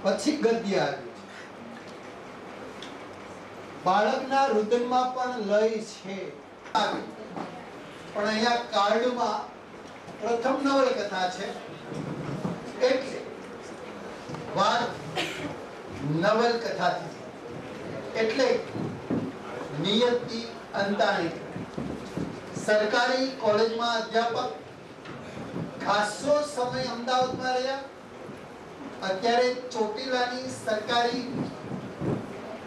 પછી ગદ્ય આવ્યું. બાળકના રુદનમાં પણ લય છે, પણ અહીંયા કાર્ડમાં પ્રથમ નવલકથા છે એટલે વાત નવલકથાથી, એટલે નિયતિ અંતાણી સરકારી કોલેજમાં અધ્યાપક, ખાસો સમય અમદાવાદમાં રહ્યા. અત્યારે ચોટીલાની સરકારી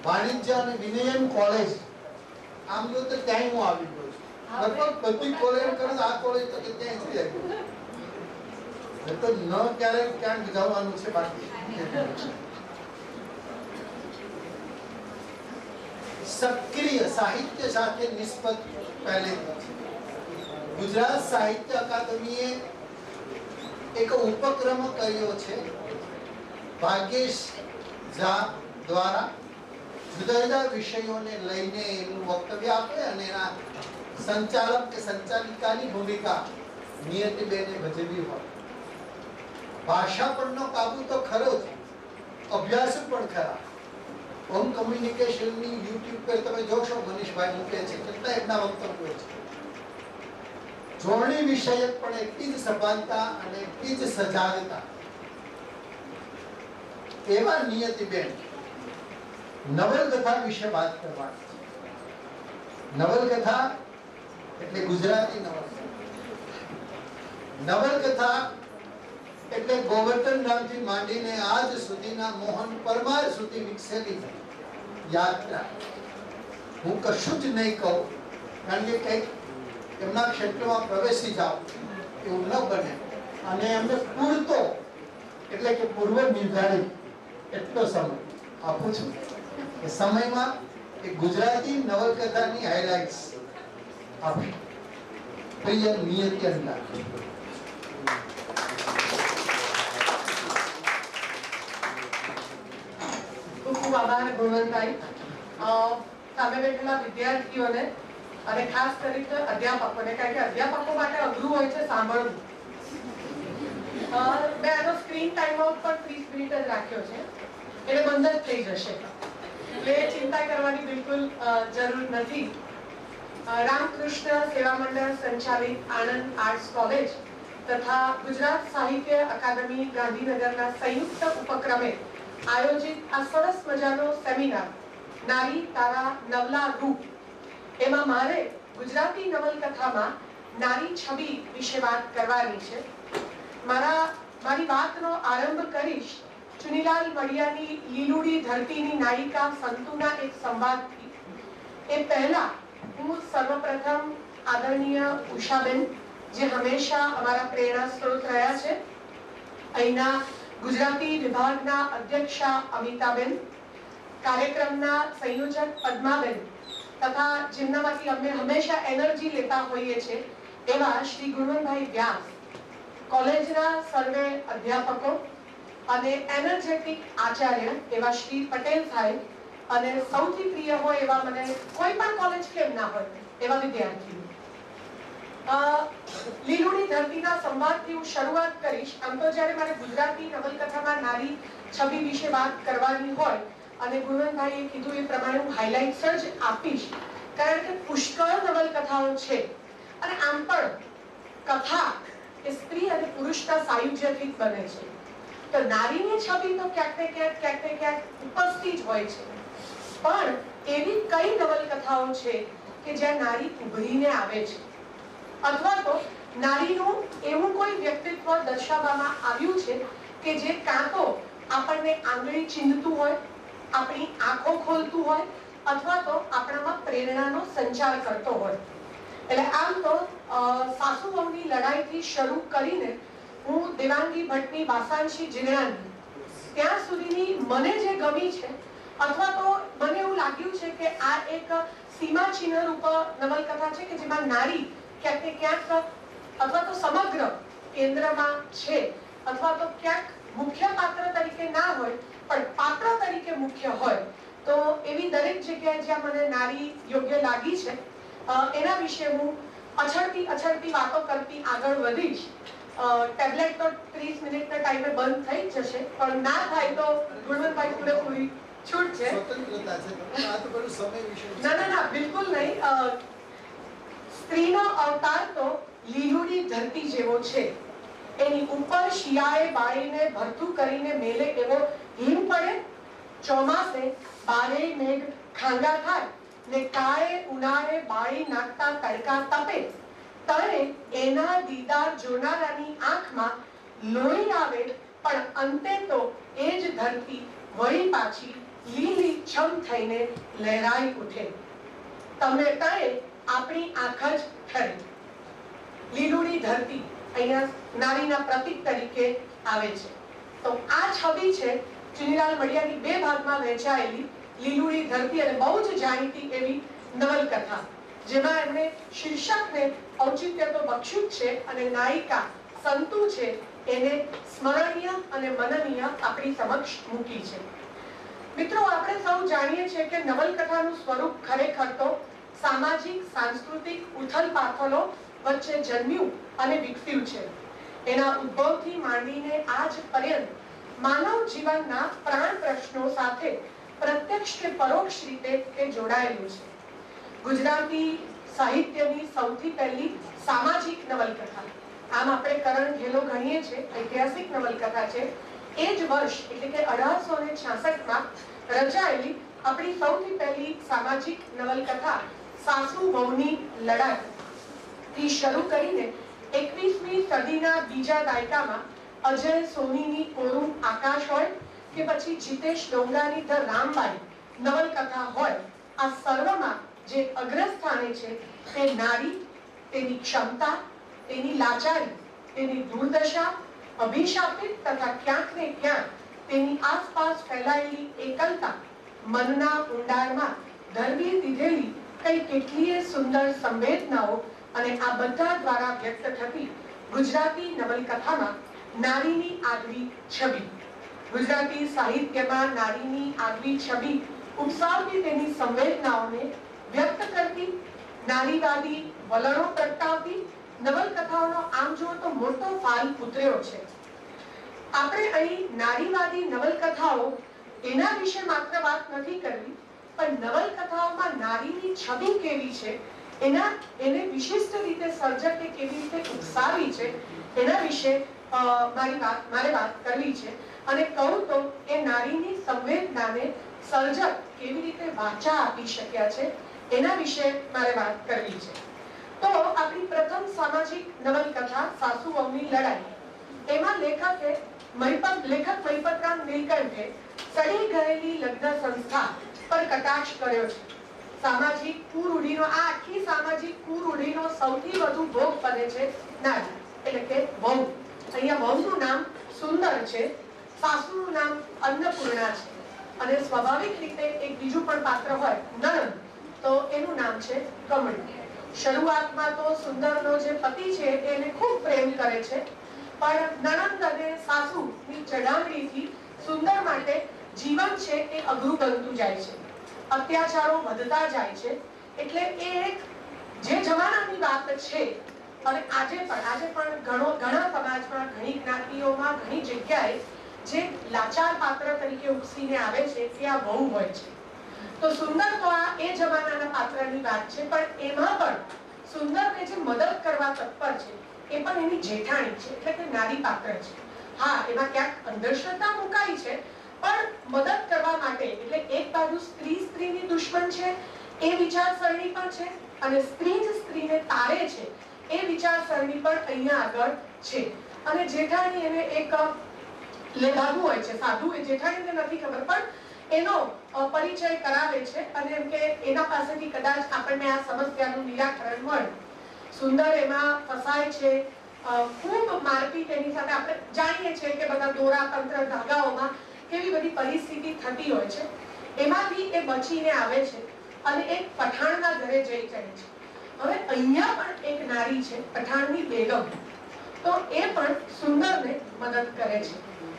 વાણિજ્ય અને વિનયન કોલેજ, આમ જો તો ત્યાં હું આવી ગયો છું. લગભગ બધી કોલેજ કરે આ કોલેજ તો કે ત્યાં જ જાય તો ન ક્યારેક ક્યાંક જવાનું છે બાકી. સક્રિય સાહિત્ય સાથે નિસ્બત પહેલેથી ગુજરાત સાહિત્ય અકાદમીએ એક ઉપક્રમ કર્યો છે ભાગ્યેશ ઝા દ્વારા. જુદા જુદા વિષયોને લઈને એનું વક્તવ્ય આપે અને એના સંચાલક કે સંચાલિકાની ભૂમિકા નિયતિબેને ભજવી હોય. ભાષા પરનો કાબુ તો ખરો જ, અભ્યાસ પણ ખરા. હોમ કમ્યુનિકેશનની યુટ્યુબ પર તમે જોશો મનીષભાઈ મૂકે છે, કેટલા એમના વક્તવ્યો છે. જોડણી વિષયક પણ એટલી જ સભાનતા અને એટલી જ સજાગતા. એવા નિયતિબેન નવલકથા વિશે વાત કરવાની છે. નવલકથા એટલે ગુજરાતી નવલકથા. નવલકથા એટલે ગોવર્ધન રામથી માંડીને આજ સુધીના મોહન પરમાર સુધી વિકસેલી યાત્રા. હું કશું જ નહીં કહું, કારણ કે કંઈક એમના ક્ષેત્રમાં પ્રવેશી જાઓ એવું ન બને, અને એમને પૂરતો એટલે કે પૂર્વ નિર્ધારિત એટલો સમય આપું છું એ સમયમાં એ ગુજરાતી નવલકથાની હાઇલાઇટ્સ આપી. પ્રિય નિયતિ અંતાણી. ખૂબ આભાર ગુણવંતભાઈ. સામે બેઠેલા વિદ્યાર્થીઓને અને ખાસ કરીને અધ્યાપકોને, કારણ કે અધ્યાપકો માટે અઘરું હોય છે સાંભળવું. મેં આનો સ્ક્રીન ટાઈમ આઉટ પર 30 મિનિટ જ રાખ્યો છે, એટલે બંધ જ થઈ જશે, એટલે ચિંતા કરવાની બિલકુલ જરૂર નથી. રામકૃષ્ણ સેવા મંડળ સંચાલિત આણંદ આર્ટ્સ કોલેજ તથા ગુજરાત સાહિત્ય અકાદમી ગાંધીનગરના સંયુક્ત ઉપક્રમે આયોજિત આ સરસ મજાનો સેમિનાર નારી તારા નવલા રૂપ, એમાં મારે ગુજરાતી નવલકથામાં નારી છબી વિશે વાત કરવાની છે. મારી વાતનો આરંભ કરીશ ચુનીલાલ વડિયાની લીલુડી ધરતીની નાયિકા સંતુના એક સંવાદથી. એ પહેલા હું સર્વપ્રથમ આદરણીય ઉષાબેન, જે હંમેશા અમારા પ્રેરણા સ્ત્રોત રહ્યા છે, અહીંના ગુજરાતી વિભાગના અધ્યક્ષા અમિતાબેન, કાર્યક્રમના સંયોજક પદ્માબેન તથા જેમનામાંથી અમે હંમેશા એનર્જી લેતા હોઈએ છીએ એવા શ્રી ગુણવંતભાઈ વ્યાસ, કોલેજના સર્વે અધ્યાપકો અને એનર્જેટિક આચાર્ય એવા શ્રી પટેલ સાહેબ, અને સૌથી પ્રિય હોય એવા મને કોઈ પણ કોલેજ કેમ ના હોય એવા વિદ્યાર્થીઓ. લીલુડી ધરતીના સંવાદથી હું શરૂઆત કરીશ. આમ તો જ્યારે મારે ગુજરાતી નવલકથામાં નારી છબી વિશે વાત કરવાની હોય અને ગુણવંતભાઈએ કીધું એ પ્રમાણે હું હાઇલાઇટ્સ જ આપીશ, કારણ કે પુષ્કળ નવલકથાઓ છે અને આમ પણ કથા એ સ્ત્રી અને પુરુષના સાયુજ્યથી જ બને છે, તો નારીની છબી તો ક્યાંક ને ક્યાંક ઉપસ્થિત હોય છે. પણ એવી કઈ નવલકથાઓ છે કે જ્યાં નારી ઉભરીને આવે છે, અથવા તો નારીનું એવું કોઈ વ્યક્તિત્વ દર્શાવવામાં આવ્યું છે કે જે કાં તો આપણને આંગળી ચીંધતું હોય, આપણી આંખો ખોલતું હોય, અથવા તો આપણામાં પ્રેરણાનો સંચાર કરતો હોય. એટલે આમ તો સાસુ વહુની લડાઈથી શરૂ કરીને હું દેવાંગી ભટ્ટની વાસાંશી જીગણાની ત્યાં સુધીની મને જે ગમી છે, અથવા તો મને એવું લાગ્યું છે કે આ એક સીમાચિહ્ન રૂપ નવલકથા છે કે જેમાં નારી ક્યાંક ને ક્યાંક અથવા તો સમગ્ર કેન્દ્રમાં છે, અથવા તો ક્યાંક મુખ્ય પાત્ર તરીકે ના હોય પણ પાત્ર તરીકે મુખ્ય હોય, તો એવી દરેક જગ્યાએ જ્યાં મને નારી યોગ્ય લાગી છે એના વિશે હું અછડતી વાતો કરતી આગળ વધીશ. ટેબ્લેટ તો 30 મિનિટના ટાઈમે બંધ થઈ જશે, પણ ના થાય તો ગુણવંતભાઈ પૂરેપૂરી છૂટ છે. સ્વતંત્રતા છે, આ તો બધું સમય વિશે. ના બિલકુલ નહીં. સ્ત્રીનો અવતાર તો લીલુડી ધરતી જેવો છે. એની ઉપર શિયાળે બાળીને ભરતું કરીને મેલે એવો હિમ પડે, ચોમાસે બારે મેઘ ખાંગા થાય ને કાળે ઉનાળે બાળી નાખતા તડકા તપે, ત્યારે એના દીદાર જોનારાની આંખમાં લોહી આવે, પણ અંતે તો એ જ ધરતી વળી પાછી લીલી છમ થઈને લહેરાઈ ઉઠે. તમે તળે આપણી આંખ જ ઠરે. લીલુડી ધરતી અહીંયા નારીના પ્રતીક તરીકે આવે છે. તો આ છબી છે ચુનીલાલ મડિયાની 2 ભાગમાં વહેંચાયેલી લીલુડી ધરતી, અને બહુ જ જાણીતી એવી નવલકથા, જેમાં એમણે શીર્ષકને ઔચિત્ય તો બખ્યું છે, અને નાયિકા સંતુ છે એને સ્મરણીય અને મનનીય આપણી સમક્ષ મૂકી છે. મિત્રો, આપણે સૌ જાણીએ છીએ કે નવલકથાનું સ્વરૂપ ખરેખર તો સામાજિક સાંસ્કૃતિક ઉથલપાથલો વચ્ચે જન્મ્યું અને વિકસ્યું છે. એના ઉદ્ભવથી માંડીને આજ પર્યંત માનવ જીવનના પ્રાણ પ્રશ્નો સાથે પ્રત્યક્ષ કે પરોક્ષ રીતે તે જોડાયેલું છે. ગુજરાતી સાહિત્યની સૌથી પહેલી સામાજિક નવલકથા, આમ આપણે કરણ ઘેલો ગણીએ છીએ, ઐતિહાસિક નવલકથા છે. એ જ વર્ષ એટલે કે 1866માં રચાયેલી આપણી સૌથી પહેલી સામાજિક નવલકથા સાસુ વહુની લડાઈ થી શરૂ કરીને 21મી સદીના બીજા દાયકામાં અજય સોનીની કોરું આકાશ હોય કે પછી જીતેશ ડોંગરાની ધ રામબાઈ નવલકથા હોય, આ સર્વમાં જે અગ્રસ્થાને છે તે નારી, તેની ક્ષમતા, તેની લાચારી, તેની દુર્દશા, અભિશાપિત તથા ક્યાંક ને ક્યાંક તેની આસપાસ ફેલાયેલી એકલતા, મનના ઊંડાણમાં ધરવી દીધેલી કઈ કેટલીય સુંદર સંવેદનાઓ, અને આ બધા દ્વારા વ્યક્ત થતી ગુજરાતી નવલકથામાં નારીની આગવી છબી. ગુજરાતી સાહિત્યમાં નારીની આગવી છબી ઉપસાવતી તેની સંવેદનાઓને વ્યક્ત કરતી, નારીવાદી વલણો પ્રગટાવતી નવલકથાઓનો આમ જુઓ તો મોટો ફાલ ઉતર્યો છે. આપણે અહીં નારીવાદી નવલકથાઓ એના વિશે માત્ર વાત નથી કરવી, પણ નવલકથાઓમાં નારીની છબી કેવી છે, એને વિશિષ્ટ રીતે સર્જકે કેવી રીતે ઉપસાવી છે, એના વિશે મારે વાત કરવી છે. અને કહું તો એ નારીની સંવેદનાને સર્જક કેવી રીતે વાચા આપી શક્યા છે, એના વિશે મારે વાત કરવી છે. તો આપણી પ્રથમ સામાજિક નવલકથા સાસુ વહુની લડાઈ, એમાં લેખક મહિપતરામ નીલકંઠે સડી ગયેલી લગ્ન સંસ્થા પર કટાક્ષ કર્યો છે. સામાજિક કુરૂઢીનો, આ આખી સામાજિક કુરૂઢીનો સૌથી વધુ ભોગ બને છે નારી, એટલે કે વહુ. અહીંયા વહુનું નામ સુંદર છે, સાસુનું નામ અન્નપૂર્ણા છે, અને સ્વાભાવિક રીતે એક બીજું પણ પાત્ર હોય નણંદ, તો એનું નામ છે કમળી. શરૂઆતમાં તો સુંદરનો જે પતિ છે એને ખૂબ પ્રેમ કરે છે, પણ નણંદ અને સાસુની ચડામણીથી સુંદર માટે જીવન છે એ અઘરું બનતું જાય છે, અત્યાચારો વધતા જાય છે. એટલે એ એક જે જમાનાની વાત છે, અને આજે પણ ઘણા સમાજમાં, ઘણી જ્ઞાતિઓમાં, ઘણી જગ્યાએ જે લાચાર પાત્ર તરીકે ઉપસીને આવે છે તે આ વહુ હોય છે. તો સુંદર તો આ એ જમાનાના પાત્રની વાત છે, પણ એમાં પણ સુંદરને જે મદદ કરવા તત્પર છે એ પણ એની જેઠાણી છે, એટલે કે નારી પાત્ર છે. હા, એમાં ક્યાંક અંધશ્રદ્ધા મુકાઈ છે, પણ મદદ કરવા માટે, એટલે એક બાજુ સ્ત્રીની દુશ્મન છે એ વિચારસરણી પણ છે, અને સ્ત્રી જ સ્ત્રીને તારે છે એ વિચારસરણી પણ અહીંયા આગળ છે. અને જેઠાણી એને એક લેભાગુ હોય છે, સાધુ, એ જેઠાણીને નથી ખબર, પણ એનો પરિચય કરાવે છે, અને એમ કે એના પાસેથી કદાચ આપણને આ સમસ્યાનું નિરાકરણ મળે. સુંદર એમાં ફસાય છે, ખૂબ મારપીટ એની સાથે. આપણે જાણીએ છીએ કે બધા દોરા તંત્ર ધાગાઓમાં કેવી બધી પરિસ્થિતિ થતી હોય છે. એમાંથી એ બચીને આવે છે અને એક પઠાણના ઘરે જઈ ચડે છે. હવે અહીંયા પણ એક નારી છે, પઠાણની બેગમ, તો એ પણ સુંદરને મદદ કરે છે,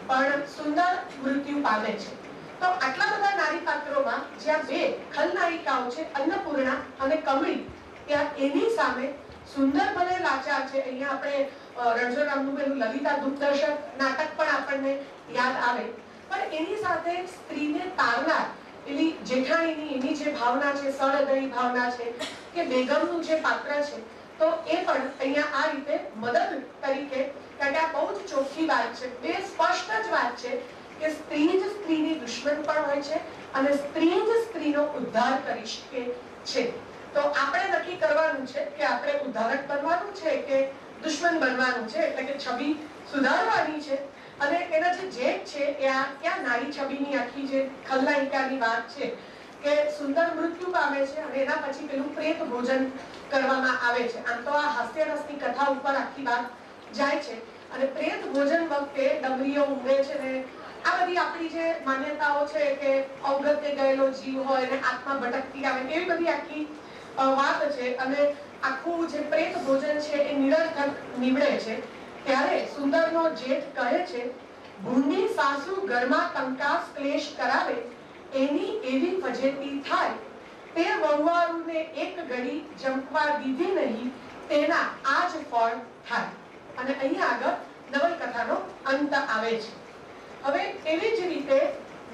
પણ સુંદર મૃત્યુ પામે છે. તો આટલા બધા નારી પાત્રોમાં જ્યાં બે ખલનાયિકાઓ છે, અન્નપૂર્ણા અને કમળી, ત્યાં એની સામે સુંદર ભલે લાચાર છે. અહીંયા આપણે રણછોડ રામનું પેલું લલિતા દુઃખદર્શક નાટક પણ આપણને યાદ આવે. પણ એની સાથે સ્ત્રીને તારનાર એની જેઠાણીની એની જે ભાવના છે, સહૃદયી ભાવના છે, કે બેગમનું જે પાત્ર છે, તો એ પણ અહીંયા આ રીતે મદદ તરીકે, કારણ કે આ બહુ જ ચોખ્ખી વાત છે, બે સ્પષ્ટ જ વાત છે કે સ્ત્રી જ સ્ત્રીની દુશ્મન પણ હોય છે અને સ્ત્રી જ સ્ત્રીનો ઉદ્ધાર કરી શકે છે. તો આપણે નક્કી કરવાનું છે કે આપણે ઉદ્ધારક બનવાનું છે કે દુશ્મન બનવાનું છે, એટલે કે છબી સુધારવાની છે. અને એના જે જેઠ છે એ આ ક્યાં નારી છબીની આખી જે ખલનાયિકાની વાત છે કે સુંદર મૃત્યુ પામે છે અને એના પછી પેલું પ્રેત ભોજન કરવામાં આવે છે. આમ તો આ હાસ્યરસની કથા ઉપર આખી વાત જાય છે અને પ્રેત ભોજન વખતે ડમરીઓ ઊંઘે છે ને આ બધી આપણી જે માન્યતાઓ છે કે અવગતે ગયેલો જીવ હોય ને આત્મા ભટકતી આવે, એવી બધી આખી વાત છે. અને આખું જે પ્રેત ભોજન છે એ નિરર્થક નીવડે છે. ત્યારે સુંદરનો જેઠ કહે છે, ભૂંડી સાસુ ઘરમાં કંકાસ ક્લેશ કરાવે, એની એવી ફજેતી થાય, તે વહુવારુને એક ઘડી જંપવા દીધી નહીં, તેના આજ ફળ થાય. અને અહીંયા આગળ નવલકથાનો અંત આવે છે. હવે એવી જ રીતે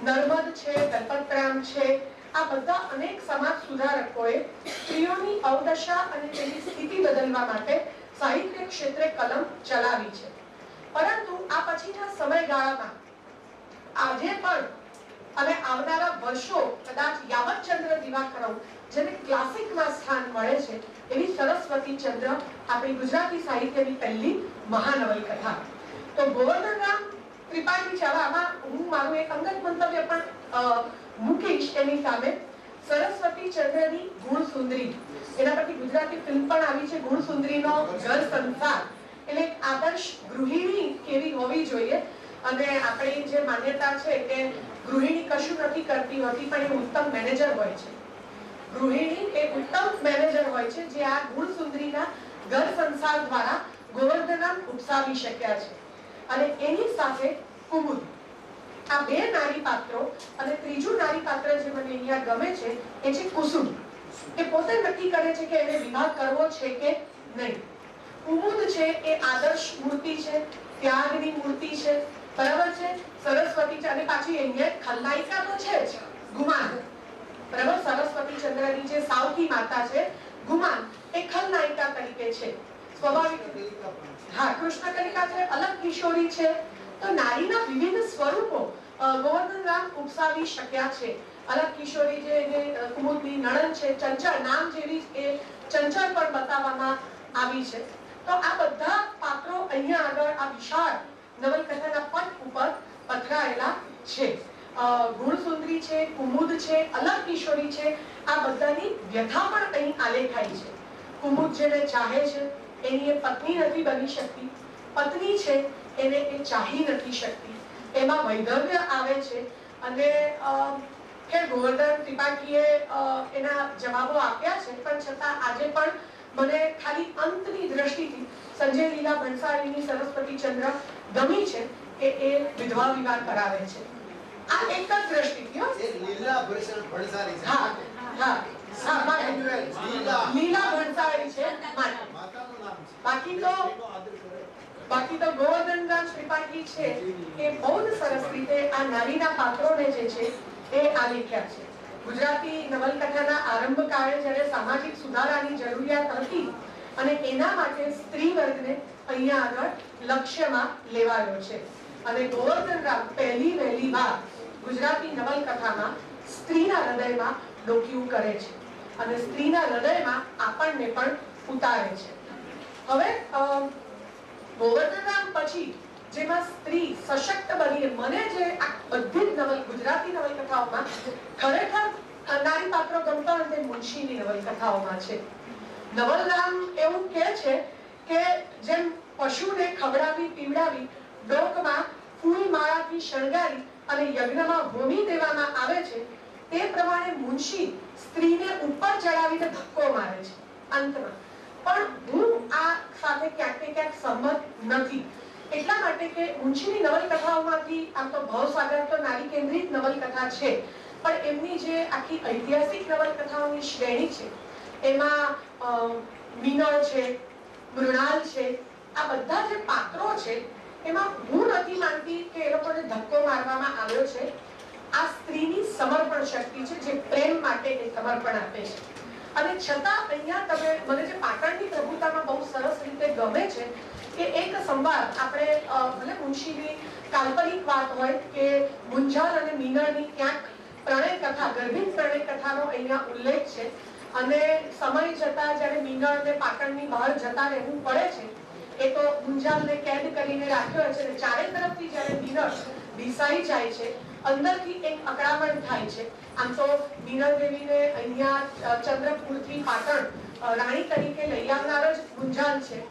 નર્મદ છે, દલપતરામ છે, આ બધા અનેક સમાજ સુધારકોએ સ્ત્રીઓની અવદશા અને તેની સ્થિતિ બદલવા માટે સાહિત્ય ક્ષેત્રે કલમ ચલાવી છે. પરંતુ આ પછીના સમયગાળામાં આજે પણ અને આવનારા વર્ષો કદાચ યાવતચંદ્ર દિવાકરમ જેને ક્લાસિકમાં સ્થાન મળે છે એવી સરસ્વતી ચંદ્ર આપણી ગુજરાતી સાહિત્યની પહેલી મહાનવલકથા. તો ગોવર્ધનરામ ત્રિપાઠી છે. આમાં હું મારું એક અંગત મંતવ્ય પણ મૂકીશ એની સામે. સરસ્વતી ચંદ્રની ગુણસુંદરી, એના પરથી ગુજરાતી ફિલ્મ પણ આવી છે, ગુણસુંદરીનો ઘર સંસાર. એટલે આદર્શ ગૃહિણી કેવી હોવી જોઈએ. અને આપણી જે માન્યતા છે કે ગૃહિણી કશું નથી કરતી હોતી પણ એ ઉત્તમ મેનેજર હોય છે. ગૃહિણી એ ઉત્તમ મેનેજર હોય છે, જે આ ગુણસુંદરીના ઘર સંસાર દ્વારા ગોવર્ધનરામ ઉપસાવી શક્યા છે. અને એની સાથે કુમુદ, આ બે નારી પાત્રો. અને ત્રીજું નારી પાત્ર જે મને અહીંયા ગમે છે એ છે કુસુમ. એ પોતે નક્કી કરે છે કે એને વિવાહ કરવો છે કે નહીં. કુમુદ છે એ આદર્શ મૂર્તિ છે, ત્યાગની મૂર્તિ છે, બરાબર છે. સરસ્વતી છે અને પાછી અહીંયા ખલનાયિકા તો છે જ, ગુમાન. બરાબર, સરસ્વતી ચંદ્રની જે સાવકી માતા છે ગુમાન, એ ખલનાયિકા તરીકે છે. સ્વાભાવિક, હા, કૃષ્ણ કલિકા છે, અલગ કિશોરી છે. તો નારીના વિવિધ સ્વરૂપો ગોવર્ધનરામ ઉપસાવી શક્યા છે. અલગ કિશોરી જે કુમુદની નણંદ છે, ચંચળ નામ જેવી એ ચંચળ પણ બતાવવામાં આવી છે. તો આ બધા પાત્રો અહીંયા આગળ આ વિશાળ નવલકથાના પટ ઉપર પથરાયેલા છે. ગુણસુંદરી છે, કુમુદ છે, અલગ કિશોરી છે, આ બધાની વ્યથા પણ અહીં આલેખાઈ છે. કુમુદ જેને ચાહે છે એની એ પત્ની નથી બની શકતી, પત્ની છે એને એ ચાહી નથી શકતી, એમાં વૈધવ્ય આવે છે. અને કે ગોવર્ધન ત્રિપાઠીએ એના જવાબો આપ્યા છે, પણ છતાં આજે પણ મને ખાલી અંતની દ્રષ્ટિથી સંજય લીલા ભણસાળીની સરસ્વતી ચંદ્ર ગમી છે કે એ વિધવા વિવાહ કરાવે છે. આ એક જ દ્રષ્ટિથી લીલા ભણસાળી છે. હા હા હા, લીલા ભણસાળી છે માતાનું નામ છે. બાકી તો ગોવર્ધનરામ ત્રિપાઠી છે એ બહુ જ સરસ રીતે આ નારીના પાત્રોને જે છે એ આલેખ્યા છે. ગુજરાતી નવલકથાના આરંભ કાળે જ્યારે સામાજિક સુધારાની જરૂરિયાત હતી અને એના માટે સ્ત્રી વર્ગને અહીંયા આગળ લક્ષ્યમાં લેવાયો છે. અને ગોવર્ધનરામ પહેલી વહેલી વાર ગુજરાતી નવલકથામાં સ્ત્રીના હૃદયમાં ડોકિયું કરે છે અને સ્ત્રીના હૃદયમાં આપણને પણ ઉતારે છે. હવે ગોવર્ધનરામ પછી જેમાં સ્ત્રી સશક્ત બની, મને જે આ બધી જ ગુજરાતી નવલકથાઓમાં ખરેખર નારી પાત્રો ગમતા હોય તે મુનશીની નવલકથાઓમાં છે. નવલરામ એવું કહે છે કે જેમ પશુને ખવડાવી પીવડાવી ડોકમાં ફૂલ માળાથી શણગારી અને યજ્ઞમાં હોમી દેવામાં આવે છે, તે પ્રમાણે મુનશી સ્ત્રીને ઉપર ચડાવીને ધક્કો મારે છે અંતમાં. પણ હું આ સાથે ક્યાંક ને ક્યાંક સંમત નથી. એટલા માટે કે મુનશીની નવલકથાઓમાંથી આમ તો ભવસાગર તો નારી કેન્દ્રિત નવલકથા છે, પણ એમની જે આખી ઐતિહાસિક નવલકથાઓની શ્રેણી છે એમાં મીનળ છે, મૃણાલ છે, આ બધા જે પાત્રો છે એમાં હું નથી માનતી કે એ લોકોને ધક્કો મારવામાં આવ્યો છે. આ સ્ત્રીની સમર્પણ શક્તિ છે જે પ્રેમ માટે એ સમર્પણ આપે છે. અને છતાં અહીંયા તમે મને જે પાટણની પ્રભુતામાં બહુ સરસ રીતે ગમે છે કે એક સંવાદ આપણે ભલે મુનશીની કાલ્પનિક વાત હોય કે મુંજાલ અને મીનળની ક્યાંક પ્રણય કથા, ગર્ભિત પ્રણય કથાનો અહીંયા ઉલ્લેખ છે. અને સમય જતા જ્યારે મીનળને પાટણની બહાર જતા રહેવું પડે છે, એ તો મુંજાલને કેદ કરીને રાખ્યો છે અને ચારે તરફથી જ્યારે મીનળ ભીસાઈ જાય છે, અંદરથી એક અકળામણ થાય છે. આમ તો મીનળ દેવીને અહીંયા ચંદ્રપુરથી પાટણ રાણી તરીકે લઈ આવનાર જ મુંજાલ છે.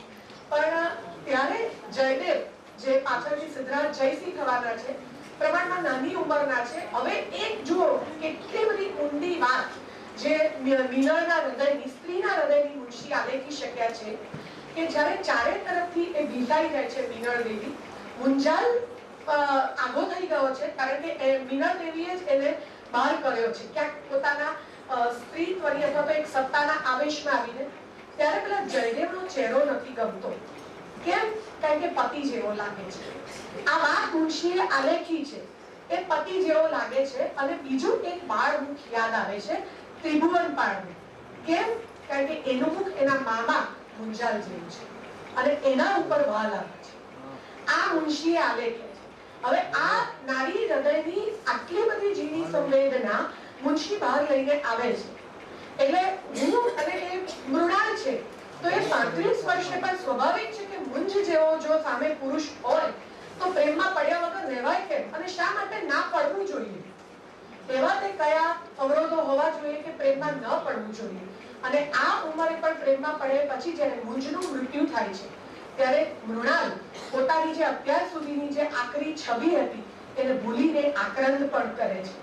પણ ત્યારે જયદેવ જે પાછળથી સિદ્ધરાજ જયસિંહ થવાના છે, પ્રમાણમાં નાની ઉંમરના છે. હવે એક જુઓ કેટલી બધી ઊંડી વાત જે મીનળના હૃદયની, સ્ત્રીના હૃદયની મુનશી આલેખી શક્યા છે કે જ્યારે ચારે તરફથી એ ભીસાઈ જાય છે મીનળ દેવી, મુંજાલ આગો થઈ ગયો છે કારણ કે મીનળ દેવીએ જ એને બહાર કર્યો છે ક્યાંક પોતાના સ્ત્રીત્વની અથવા તો એક સત્તાના આવેશમાં આવીને. ત્યારે પેલા જયદેવનો ચહેરો નથી ગમતો. કેમ? કારણ કે પતિ જેવો લાગે છે. આ વાત મુનશીએ આલેખી છે, એ પતિ જેવો લાગે છે. અને બીજું એક બાળ મુખ યાદ આવે છે, ત્રિભુવન પાળનું. કેમ? કારણ કે એનું મુખ એના મામા મુંજાલ જેવું છે અને એના ઉપર વાલ આવે છે. આ મુનશીએ આલેખે છે. હવે આ નારી હૃદયની આટલી બધી જીની સંવેદના મુનશી બહાર લઈને આવે છે. એટલે હું અને એ મૃણાલ છે તો એ 35 વર્ષે પણ સ્વાભાવિક છે કે મુંજ જેવો જો સામે પુરુષ હોય તો પ્રેમમાં પડ્યા વગર રહેવાય કેમ? અને શા માટે ના પડવું જોઈએ? એવા તે કયા અવરોધો હોવા જોઈએ કે પ્રેમમાં ન પડવું જોઈએ? અને આ ઉંમરે પણ પ્રેમમાં પડે પછી જ્યારે મુંજનું મૃત્યુ થાય છે ત્યારે મૃણાલ પોતાની જે અત્યાર સુધીની જે આકરી છબી હતી એને ભૂલીને આક્રંદ પણ કરે છે.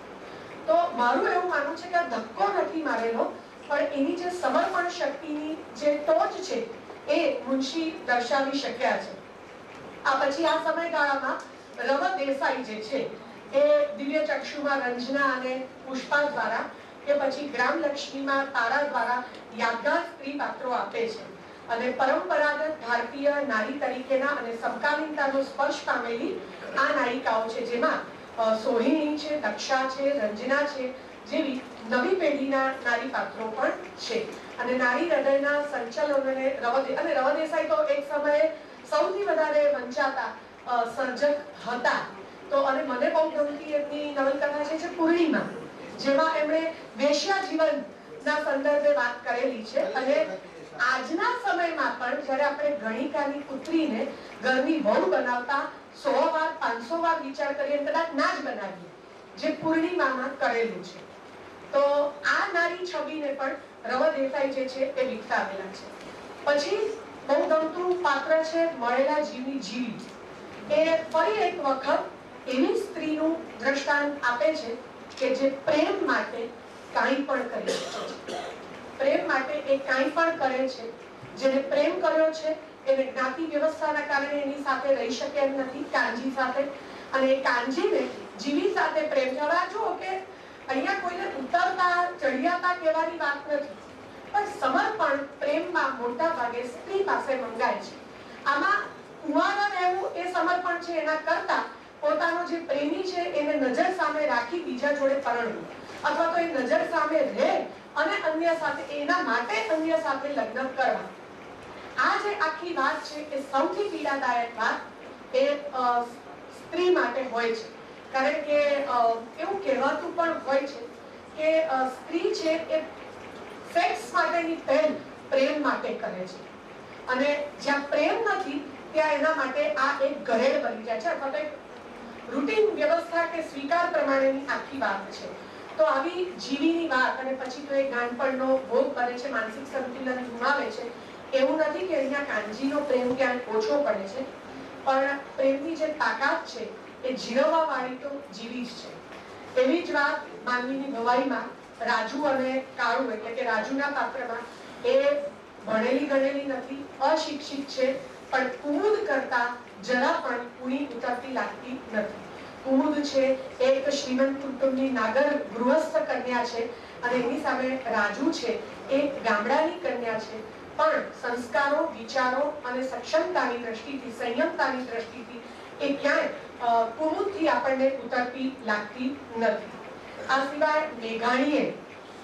તો મારું એવું માનવું છે કે આ ધક્કો નથી મારેલો, પણ એની જે સમર્પણ શક્તિની જે ટોચ છે એ મુનશી દર્શાવી શક્યા છે. આ પછી આ સમયગાળામાં રવ દેસાઈ જે છે એ દિવ્ય ચક્ષુમાં રંજના અને પુષ્પા દ્વારા કે પછી ગ્રામલક્ષ્મીમાં તારા દ્વારા યાદગાર સ્ત્રી પાત્રો આપે છે. અને પરંપરાગત ભારતીય નારી તરીકેના અને સમકાલીનતાનો સ્પર્શ પામેલી આ નાયિકાઓ છે, જેમાં સોહિણી છે, દક્ષા છે, રંજના છે જેવી નવી પેઢીના નારી પાત્રો પણ છે. અને નારી હૃદયના સંચલનોને રવ દેસાઈ તો એક સમયે સૌથી વધારે વંચાતા સર્જક હતા. તો અને મને બહુ ગમતી એમની નવલકથા છે પૂર્ણિમા, જેમાં એમણે વેશ્યા જીવનના સંદર્ભે વાત કરેલી છે. અને આજના સમયમાં પણ જ્યારે આપણે ગણિકાની પુત્રીને ઘરની વહુ બનાવતા 100 વાર 500 વાર વિચાર કરીએ, કદાચ ના જ બનાવીએ, જે પૂર્ણિમામાં કરેલું છે. તો આ નારી છબીને પણ રવ દેસાઈ જે છે એ વિકસાવેલા છે. પછી બહુ ગમતું પાત્ર છે મળેલા જીવની જીવી. એ ફરી એક વખત એવી સ્ત્રીનું દ્રષ્ટાંત આપે છે કે જે પ્રેમ માટે કાંઈ પણ કરી શકે છે. પ્રેમ માટે એ કાંઈ પણ કરે છે. જેને પ્રેમ કર્યો છે એને જ્ઞાતિ વ્યવસ્થાના કારણે એની સાથે રહી શકે એમ નથી, કાંજી સાથે. અને એ કાંજીને જીવી સાથે પ્રેમ છે. હવે જુઓ કે અહીંયા કોઈને ઉતરતા ચડિયાતા કહેવાની વાત નથી, પણ સમર્પણ પ્રેમમાં મોટા ભાગે સ્ત્રી પાસે મંગાય છે. આમાં કુંવારા રહેવું એ સમર્પણ છે, એના કરતા પોતાનો જે પ્રેમી છે એને નજર સામે રાખી બીજા જોડે પરણવું, અથવા તો એ નજર સામે રહે અને અન્ય સાથે, એના માટે અન્ય સાથે લગ્ન કરવા. આ જે આખી વાત છે એ સૌથી પીડાદાયક વાત એ સ્ત્રી માટે હોય છે. કારણ કે એવું કહેવાતું પણ હોય છે કે સ્ત્રી છે એ સેક્સ માટેની પહેલ પ્રેમ માટે કરે છે. અને જ્યાં પ્રેમ નથી ત્યાં એના માટે આ એક ઘરેડ બની જાય છે, અથવા તો એક રૂટીન વ્યવસ્થા કે સ્વીકાર પ્રમાણેની આખી વાત છે. તો આવી જીવીની વાત, અને પછી તો એ ગાંડપણનો ભોગ કરે છે, માનસિક સંતુલન ગુમાવે છે. એવું નથી કે અહીંયા કાંજીનો પ્રેમ ક્યાંક ઓછો પડે છે, પણ પ્રેમની જે તાકાત છે એ જીરવવા વાળી તો જીવી જ છે. એવી જ વાત માનવીની ભવાઈમાં રાજુ અને કાળુ, એટલે કે રાજુના પાત્રમાં એ ભણેલી ગણેલી નથી, અશિક્ષિત છે, પણ કુમુદ કરતા જરા પણ કુણી ઉતરતી લાગતી નથી. કુમુદ છે એક શ્રીમંત કુટુંબની નાગર ગૃહસ્થ કન્યા છે, અને એની સામે રાજુ છે એક ગામડાની કન્યા છે, પણ સંસ્કારો, વિચારો અને સક્ષમતાની દ્રષ્ટિથી, સંયમતાની દ્રષ્ટિથી એ ક્યાંય કુમુદથી આપણને ઉતરતી લાગતી નથી. આ સિવાય મેઘાણીએ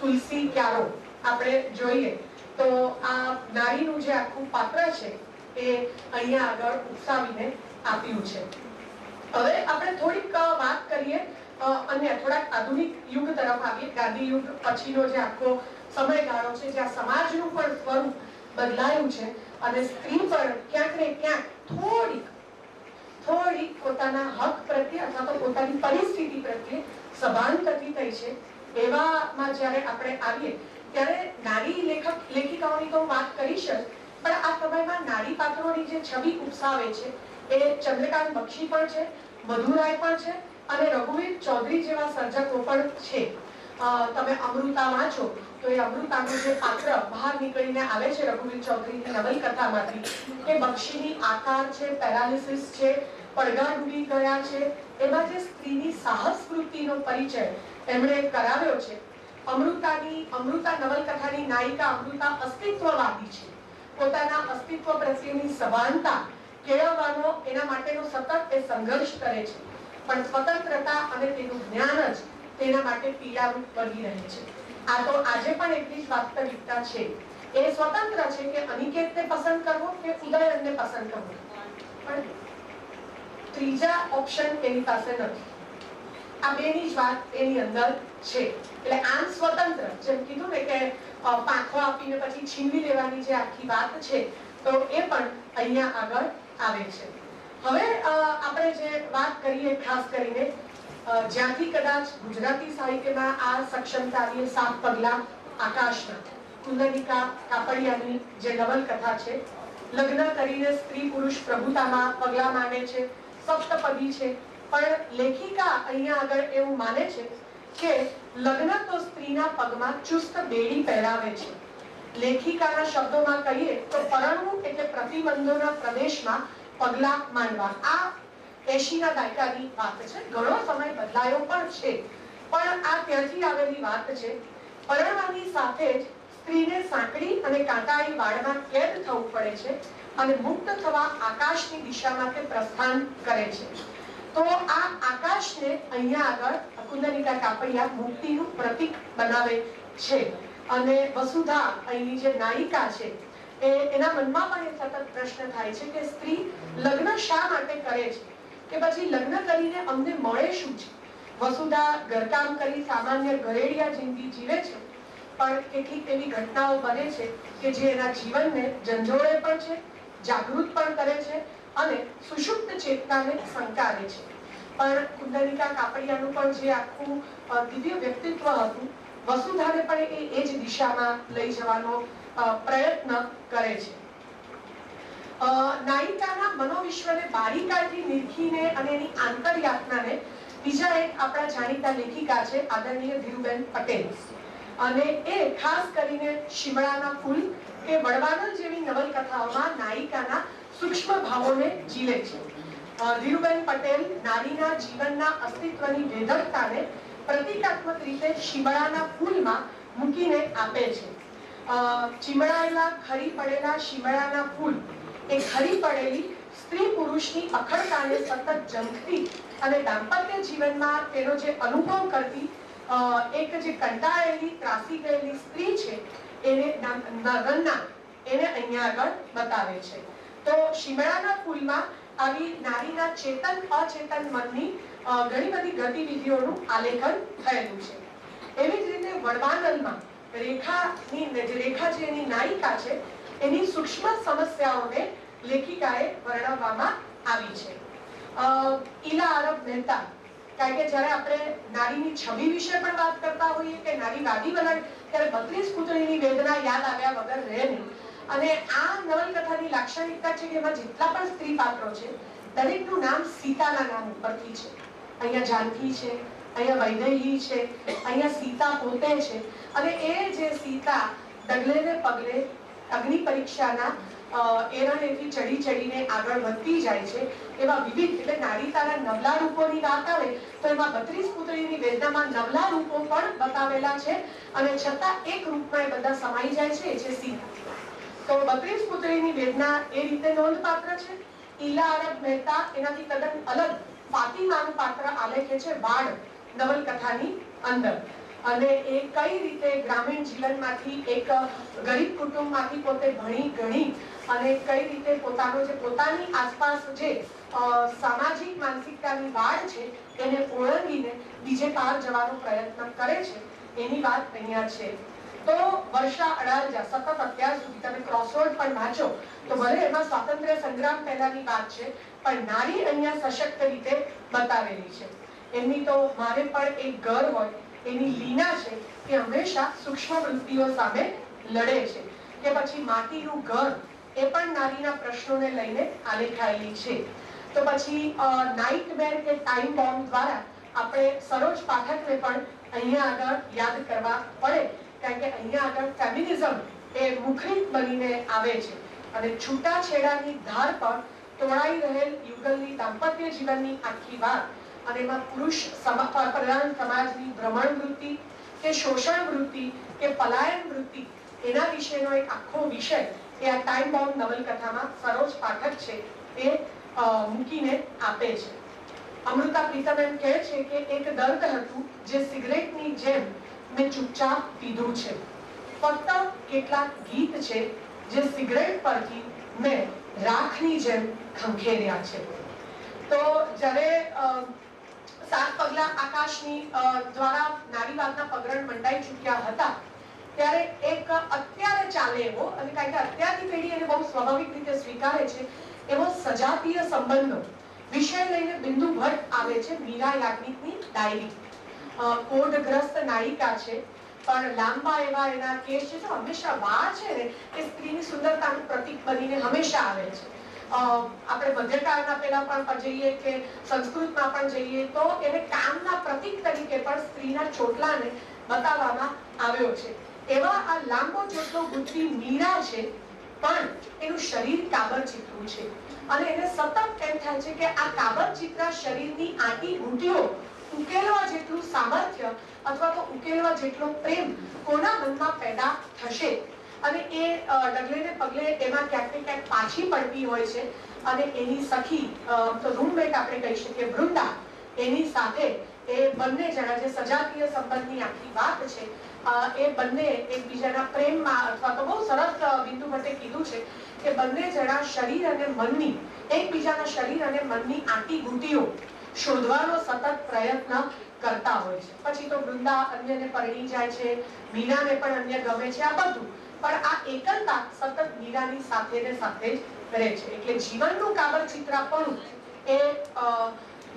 તુલસી ક્યારો આપણે જોઈએ તો આ નારીનું જે આખું પાત્ર છે એ અહીંયા આગળ ઉપસાવીને આપ્યું છે. હવે આપણે થોડીક વાત કરીએ અન્ય થોડાક આધુનિક યુગ તરફ આવીએ. ગાંધી યુગ પછીનો જે આખો સમયગાળો છે જ્યાં સમાજનું પણ સ્વરૂપ બદલાયું છે અને સ્ત્રી પણ ક્યાંક ને ક્યાંક થોડીક પોતાના હક પ્રત્યે અથવા તો પોતાની પરિસ્થિતિ પ્રત્યે સભાન થતી થઈ છે. એવામાં જ્યારે આપણે આવીએ ત્યારે નારી લેખિકાઓની તો વાત કરીશ જ, પણ આ સમયમાં નારી પાત્રોની જે છબી ઉપસાવે છે એ ચંદ્રકાંત બક્ષી પણ છે, મધુરાય પણ છે અને રઘુવીર ચૌધરી જેવા સર્જકો પણ છે. તમે અમૃતા વાંચો તો એ અમૃતાનું જે પાત્ર બહાર નીકળીને આવે છે રઘુવીર ચૌધરીની નવલકથામાંથી, એ બક્ષીની આકાર છે, પેરાલિસિસ છે, પડઘા ડૂબી ગયા છે, એમાં જે સ્ત્રીની સાહસ વૃત્તિનો પરિચય એમણે કરાવ્યો છે. અમૃતા નવલકથાની નાયિકા અમૃતા અસ્તિત્વવાદી છે. પોતાના અસ્તિત્વ પ્રત્યેની સભાનતા કેળવવાનો એના માટેનો સતત એ સંઘર્ષ કરે છે, પણ સ્વતંત્રતા અને તેનું જ્ઞાન જ તેના માટે પીડારૂપ બની રહે છે. આ તો આજે પણ એટલી જ વાસ્તવિકતા છે. એ સ્વતંત્ર છે કે અનિકેતને પસંદ કરવો કે ઉદયનને પસંદ કરવો, પણ ત્રીજા ઓપ્શન એની પાસે નથી. આ બેની જ વાત એની અંદર છે. એટલે આમ સ્વતંત્ર, જેમ કીધું ને કે પાંખો આપીને પછી છીનવી લેવાની જે આખી વાત છે, તો એ પણ અહીંયા આગળ આવે છે. હવે આપણે જે વાત કરીએ ખાસ કરીને જ્યાંથી કદાચ ગુજરાતી સાહિત્યમાં આ સક્ષમતા આવી, 7 પગલા આકાશના, કુંદનિકા કાપડિયાની જે નવલકથા છે. લગ્ન કરીને સ્ત્રી પુરુષ પ્રભુતામાં પગલા માંડે છે, સપ્તપદી છે, પણ લેખિકા અહીંયા આગળ એવું માને છે કે લગ્ન તો સ્ત્રીના પગમાં ચુસ્ત બેડી પહેરાવે છે. લેખિકાના શબ્દોમાં કહીએ તો પરણવું એટલે પ્રતિબંધોના પ્રદેશમાં પગલા માંડવા. આ 80 ના દાયકાની વાત છે. ઘણો સમય બદલાયો પણ છે, પણ આ ત્યાંથી આવેલી વાત છે. પરણવાની સાથે જ સ્ત્રીને સાંકડી અને કાંટાળી વાડમાં કેદ થવું પડે છે અને મુક્ત થવા આકાશની દિશામાં તે પ્રસ્થાન કરે છે. તો આ આકાશને અહીંયા આગળ કુંદનિકા કાપડિયા મુક્તિનું પ્રતીક બનાવે છે. અને વસુધા અહીંની જે નાયિકા છે એના મનમાં પણ એ સતત પ્રશ્ન થાય છે કે સ્ત્રી લગ્ન શા માટે કરે છે, કે પછી લગ્ન કરીને અમને મળે શું છે. વસુધા ઘરકામ કરી સામાન્ય ઘરેડિયા જિંદગી જીવે છે, પણ કેટલીક એવી ઘટનાઓ બને છે કે જે એના જીવનને ઝંઝોળે પણ છે, જાગૃત પણ કરે છે અને સુષુપ્ત ચેતનાને સંકારે છે. પણ કુંદનિકા કાપડિયાનું પણ જે આખું દિવ્ય વ્યક્તિત્વ હતું, વસુધાને પણ એ જ દિશામાં લઈ જવાનો પ્રયત્ન કરે છે. નાયિકાના મનોવિશ્વને બારીકાઈથી નિરખીને અને એની આંતરયાતનાને બીજા એક આપણા જાણીતા લેખિકા છે આદરણીય ધીરુબેન પટેલ, અને એ ખાસ કરીને શિમળાના ફૂલ કે વડવાનલ જેવી નવલકથાઓમાં નાયિકાના સૂક્ષ્મ ભાવોને જીવે છે. ધીરુબેન પટેલ નારીના જીવનના અસ્તિત્વની વેધકતાને પ્રતિકાત્મક રીતે શિમળાના ફૂલમાં મૂકીને આપે છે. ચીમળાયેલા ખરી પડેલા શિમળાના ફૂલ એ ખરી પડેલી સ્ત્રી પુરુષની અખડતાને સતત ઝંખતી અને દાંપત્ય જીવનમાં તેનો જે અનુભવ કરતી એક જે કંટાળેલી ત્રાસી ગયેલી સ્ત્રી છે એને અહીંયા આગળ બતાવે છે. તો શિમળાના ફૂલમાં આવી નારીના ચેતન અચેતન મનની ઘણી બધી ગતિવિધિઓનું આલેખન થયેલું છે. એવી જ રીતે વડવાનલમાં રેખા જે એની નાયિકા છે એની સૂક્ષ્મ સમસ્યાઓને લેખિકાએ વર્ણવવામાં આવી છે. ઈલા આરબ મહેતા, કારણ કે જ્યારે આપણે નારીની છબી વિશે પણ વાત કરતા હોઈએ કે નારીવાદી બનાવી, ત્યારે 32 પુત્રીની વેદના યાદ આવ્યા વગર રહે નહીં. અને આ નવલકથાની લાક્ષણિકતા છે કે એમાં જેટલા પણ સ્ત્રી પાત્રો છે દરેકનું નામ સીતાના નામ ઉપરથી છે. અહીંયા જાનકી છે, અહીંયા વૈદેહી છે, અહીંયા સીતા પોતે છે. અને એ જે સીતા ડગલે ને પગલે અગ્નિ પરીક્ષાના એરણેથી ચડી ચડીને આગળ વધતી જાય છે, એવા વિવિધ, એટલે નારી તારા નવલા રૂપોની વાત આવે તો એમાં 32 પુત્રીની વેદનામાં નવલા રૂપો પણ બતાવેલા છે અને છતાં એક રૂપમાં એ બધા સમાઈ જાય છે, એ છે સીતા. તો 32 પુત્રીની વેદના એ રીતે નોંધપાત્ર છે. ઈલા અરબ મહેતા એનાથી તદ્દન અલગ ફાતિમાનું પાત્ર આલેખે છે બાળ નવલકથાની અંદર. અને એ કઈ રીતે ગ્રામીણ જીવનમાંથી એક ગરીબ કુટુંબમાંથી પોતે ભણી ગણી અને કઈ રીતે પોતાની આસપાસ જે સામાજિક માનસિકતાની વાડ છે એને ઓળંગીને બીજે પાર જવાનો પ્રયત્ન કરે છે એની વાત અહીંયા છે. તો વર્ષા અડાલજા સતત અત્યાર સુધી તમે ક્રોસરોડ પણ વાંચો તો ભલે એમાં સ્વાતંત્ર્ય સંગ્રામ પહેલાની વાત છે પણ નારી અહીંયા સશક્ત રીતે બતાવેલી છે. એમની તો મારે પણ એક ઘર હોય એની લીના છે કે હંમેશા સૂક્ષ્મ વૃત્તિઓ સામે લડે છે. કે પછી માટીનું ઘર એ પણ નારીના પ્રશ્નોને લઈને આલેખાયેલી છે. તો પછી નાઇટમેર કે ટાઈમ બોમ્બ દ્વારા આપણે સરોજ પાઠકને પણ અહીંયા આગળ યાદ કરવા પડે, કારણ કે અહીંયા આગળ ફેમિનિઝમ એ મુખરિત બનીને આવે છે અને છૂટાછેડાની ધાર પર તોડાઈ રહેલ યુગલની દાંપત્ય જીવનની આખી વાત અને એમાં પુરુષ પ્રધાન સમાજની ભ્રમણ વૃત્તિ કે શોષણ વૃત્તિ કે પલાયન વૃત્તિ એના વિશેનો એક આખો વિષય એ આ ટાઈમ બોમ્બ નવલકથામાં સરોજ પાઠક છે એ મૂકીને આપે છે. અમૃતા પ્રીતમ એમ કહે છે કે એક દર્દ હતું જે સિગરેટની જેમ મેં ચૂપચાપ પીધું છે. ફક્ત કેટલાક ગીત છે જે સિગરેટ પરથી મેં રાખની જેમ ખંખેર્યા છે. તો જ્યારે 7 પગલા આકાશની દ્વારા નારીવાદના પગરણ મંડાઈ ચૂક્યા હતા ત્યારે એક અત્યારે ચાલે એવો અને કારણ કે અત્યારની પેઢી એને બહુ સ્વાભાવિક રીતે સ્વીકારે છે એવો સજાતીય સંબંધો વિષય લઈને બિંદુ ભટ્ટ આવે છે મીરા યાજ્ઞિકની ડાયરી. કોઢગ્રસ્ત નાયિકા છે પણ લાંબા એવા એના કેસ છે. હંમેશા વાળ છે ને એ સ્ત્રીની સુંદરતાનું પ્રતીક બનીને હંમેશા આવે છે. આપણે મધ્યકાળના પેલા પણ જઈએ કે સંસ્કૃતમાં પણ જઈએ તો એને કામના પ્રતીક તરીકે પણ સ્ત્રીના ચોટલાને બતાવવામાં આવ્યો છે. એવા આ લાંબો ચોટલો ગુંથતી મીરા છે પણ એનું શરીર કાબર ચિત્રું છે અને એને સતત એમ થાય છે કે આ કાબર ચિત્રા શરીરની આંટી ઘૂંટીઓ ઉકેલવા જેટલું સામર્થ્ય અથવા તો ઉકેલવા જેટલો પ્રેમ કોના મનમાં પેદા થશે અને એ ડગલે ને પગલે એમાં ક્યાંક ને ક્યાંક પાછી પડતી હોય છે અને એની સખી તો રૂમમેટ આપણે કહી શકીએ વૃંદા એની સાથે એ બંને જણા જે સજાતીય સંબંધની આખી વાત છે એ બંને એકબીજાના પ્રેમમાં અથવા તો બહુ સરસ બિંદુ ભટ્ટે કીધું છે કે બંને જણા શરીર અને મનની એકબીજાના શરીર અને મનની આંટી ઘૂંટીઓ શોધવાનો સતત પ્રયત્ન કરતા હોય છે. પછી તો વૃંદા અન્યને પરણી જાય છે, મીરાને પણ અન્ય ગમે છે, આ બધું પણ આ એકલતા સતત મીરાની સાથે ને સાથે જ રહે છે. એટલે જીવનનું કાબર ચિત્રાપણું એ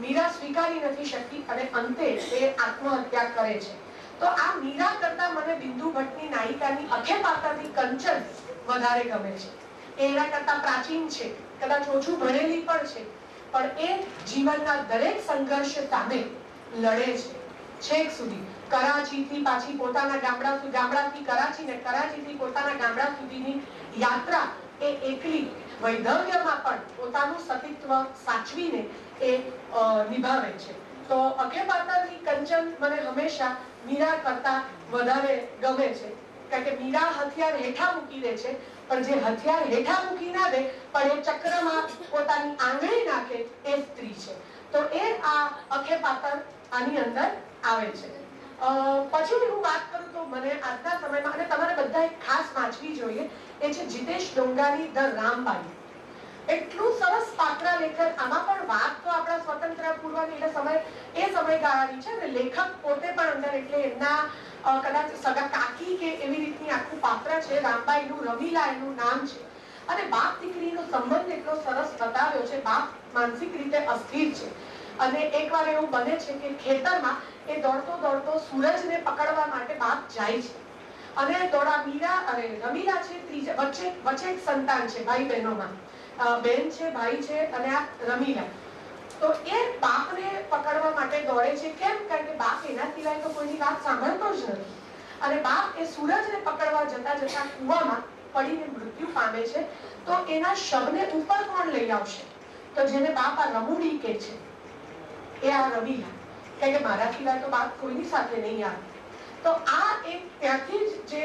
મીરા સ્વીકારી નથી શકતી અને અંતે એ આત્મહત્યા કરે છે. તો આ મીરા કરતા મને બિંદુ ભટ્ટની નાયિકાની અખે પાત્રથી કંચન વધારે ગમે છે. એના કરતા પ્રાચીન છે, કદાચ ઓછું ભણેલી પણ છે, પણ એ જીવનના દરેક સંઘર્ષ સામે લડે છે છેક સુધી. કરાચીથી પાછી પોતાના ગામડાથી કરાચી ને કરાચીથી પોતાના ગામડા સુધીની યાત્રા એ એકલી વૈધવ્યમાં પણ પોતાનું સતીત્વ સાચવીને એ નિભાવે છે. તો અખે પાત્રની કંચન મને હંમેશા મીરા કરતા વધારે ગમે છે, કારણ કે મીરા હથિયાર હેઠા મૂકી દે છે પણ જે હથિયાર હેઠા મૂકી ના દે પણ એ ચક્રમાં પોતાની આંગળી નાખે એ સ્ત્રી છે. તો એ આ અખે પાત્ર આની અંદર આવે છે. પછી હું વાત કરું તો મને આજના સમયમાં અને તમારે બધાએ ખાસ વાંચવી જોઈએ એ છે જીતેશ ડોંગાની ધ રામબાઈ. એટલું સરસ પાત્ર લેખન. આમાં પણ વાત તો આપણા સ્વતંત્ર પૂર્વની એટલે એ સમયગાળાની છે અને લેખક પોતે પણ અંદર એટલે એમના કદાચ સગા કાકી કે એવી રીતની આખું પાત્ર છે. રામબાઈનું રમીલા એનું નામ છે અને બાપ દીકરીનો સંબંધ એટલો સરસ બતાવ્યો છે. બાપ માનસિક રીતે અસ્થિર છે અને એકવાર એવું બને છે કે ખેતરમાં એ દોડતો દોડતો સૂરજને પકડવા માટે બાપ જાય છે અને રમીલા છે વચ્ચે એક સંતાન છે ભાઈ બહેનોમાં, બેન છે, ભાઈ છે અને આ રમીલા. તો એ બાપને પકડવા માટે દોડે છે. કેમ? કારણ કે બાપ એના સિવાય તો કોઈની વાત સાંભળતો જ નથી અને બાપ એ સૂરજને પકડવા જતા જતા કૂવામાં પડીને મૃત્યુ પામે છે. તો એના શવને ઉપર કોણ લઈ આવશે? તો જેને બાપ આ રમૂડી કે છે એ આ રમીલા, કારણ કે મારા સિવાય તો બાપ કોઈની સાથે નહીં આવે. તો આ એક ત્યાંથી જ જે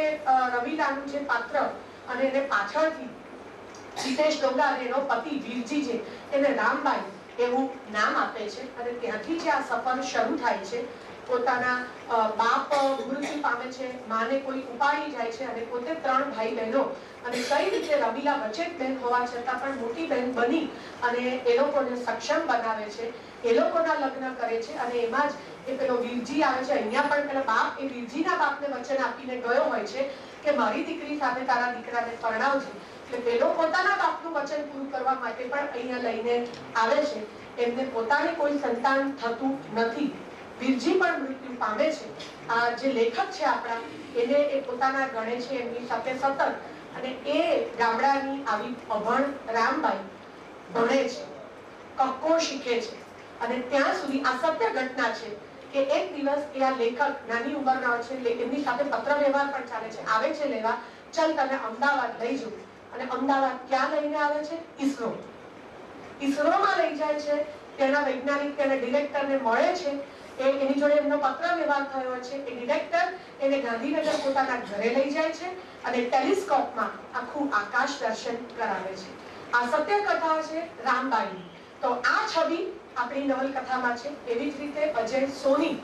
રમીલાનું જે પાત્ર અને એને પાછળથી જીતેશ ડોંગા અને એનો પતિ વીરજી છે એને રામબાઈ એવું નામ આપે છે અને ત્યાંથી જે આ સફર શરૂ થાય છે. પોતાના બાપ મૃત્યુ પામે છે, માને કોઈ ઉપાડી જાય છે અને પોતે 3 ભાઈ બહેનો અને કઈ રીતે રમીલા વચ્ચે બેન હોવા છતાં પણ મોટી બહેન બની અને એ લોકોને સક્ષમ બનાવે છે, એ લોકોના લગ્ન કરે છે અને એમાં જ એ પેલો વીરજી આવે છે. અહીંયા પણ પેલા બાપ એ વીરજીના બાપને વચન આપીને ગયો હોય છે કે મારી દીકરી સાથે તારા દીકરાને પરણાવજે. એટલે પેલો પોતાના બાપનું વચન પૂરું કરવા માટે પણ અહીંયા લઈને આવે છે. એમને પોતાને કોઈ સંતાન થતું નથી. વીરજી પણ મૃત્યુ પામે છે. આ જે લેખક છે આપણા એને એ પોતાના ગણે છે એમની સાથે સતત અને એ ગામડાની આવી અભણ રામબાઈ ભણે છે, કક્કો શીખે છે અને ત્યાં સુધી આ સત્ય ઘટના છે કે એક દિવસ એ આ લેખક નાની ઉંમરના હોય છે, એમની સાથે પત્ર વ્યવહાર પણ ચાલે છે, આવે છે લેવા, ચલ તને અમદાવાદ લઈ જઉં. અને અમદાવાદ ક્યાં લઈને આવે છે? ઈસરોમાં લઈ જાય છે. તેના વૈજ્ઞાનિક તેને ડિરેક્ટરને મળે છે. એની જોડે એમનો પત્ર વ્યવહાર થયો છે. એ ડિરેક્ટર એને ગાંધીનગર પોતાના ઘરે લઈ જાય છે અને ટેલિસ્કોપમાં આખું આકાશ દર્શન કરાવે છે. આ સત્ય કથા છે રામબાઈની. તો આ છબી આપણી નવલકથામાં છે. એવી જ રીતે અજય સોની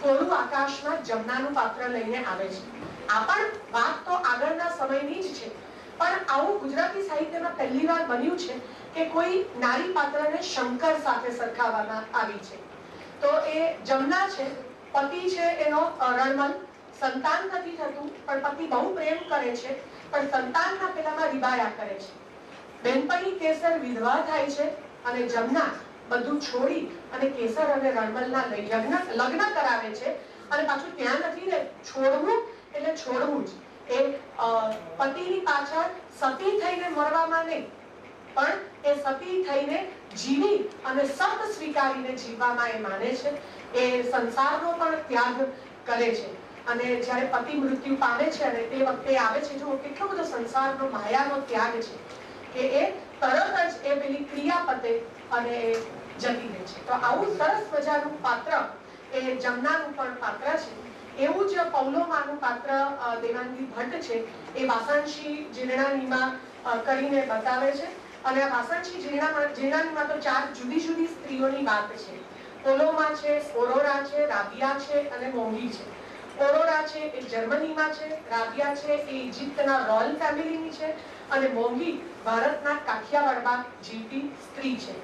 કોરું આકાશમાં જમનાનું પાત્ર લઈને આવે છે. આ પણ વાત તો આગળના સમયની જ છે, પણ આવું ગુજરાતી સાહિત્યમાં પહેલીવાર બન્યું છે કે કોઈ નારી પાત્રને શંકર સાથે સરખાવવામાં આવી છે. તો એ જમના છે, પતિ છે એનો રણમલ, સંતાન નથી થતું પણ પતિ બહુ પ્રેમ કરે છે, પણ સંતાનના પેલામાં રીબાયા કરે છે. બેનપણી કેસર વિધવા થાય છે અને જમના બધું છોડી અને કેસર અને રણમલના લગ્ન કરાવે છે. અને પાછું ત્યાં નથી ને, છોડવું એટલે છોડવું જ. એ પતિની પાછળ સતી થઈને મરવામાં નહીં, પણ એ સતી થઈને જીવી અને સત સ્વીકારીને જીવવામાં એ માને છે. એ સંસારનો પણ ત્યાગ કરે છે અને જ્યારે પતિ મૃત્યુ પામે છે અને તે વખતે આવે છે, જો કેટલો બધો સંસારનો માયાનો ત્યાગ છે કે એ તરત જ એ પેલી ક્રિયા પતે અને જતી રહે છે. તો આવું સરસ મજાનું પાત્ર એ જમનાનું પણ પાત્ર છે. એવું જ પૌલોમાનું પાત્ર દેવાંગી ભટ્ટ છે એ વાસણશી જીર્ણાનીમાં કરીને બતાવે છે. અને આ વાસણશી જીર્ણાનીમાં તો 4 જુદી જુદી સ્ત્રીઓની વાત છે. પૌલોમા છે, ઓરોરા છે, રાબિયા છે અને મોંઘી છે. ઓરોરા છે એ જર્મનીમાં છે, રાબિયા છે એ ઇજિપ્તના રોયલ ફેમિલીની છે અને મોંઘી ભારતના કાઠિયાવાડમાં જીવતી સ્ત્રી છે.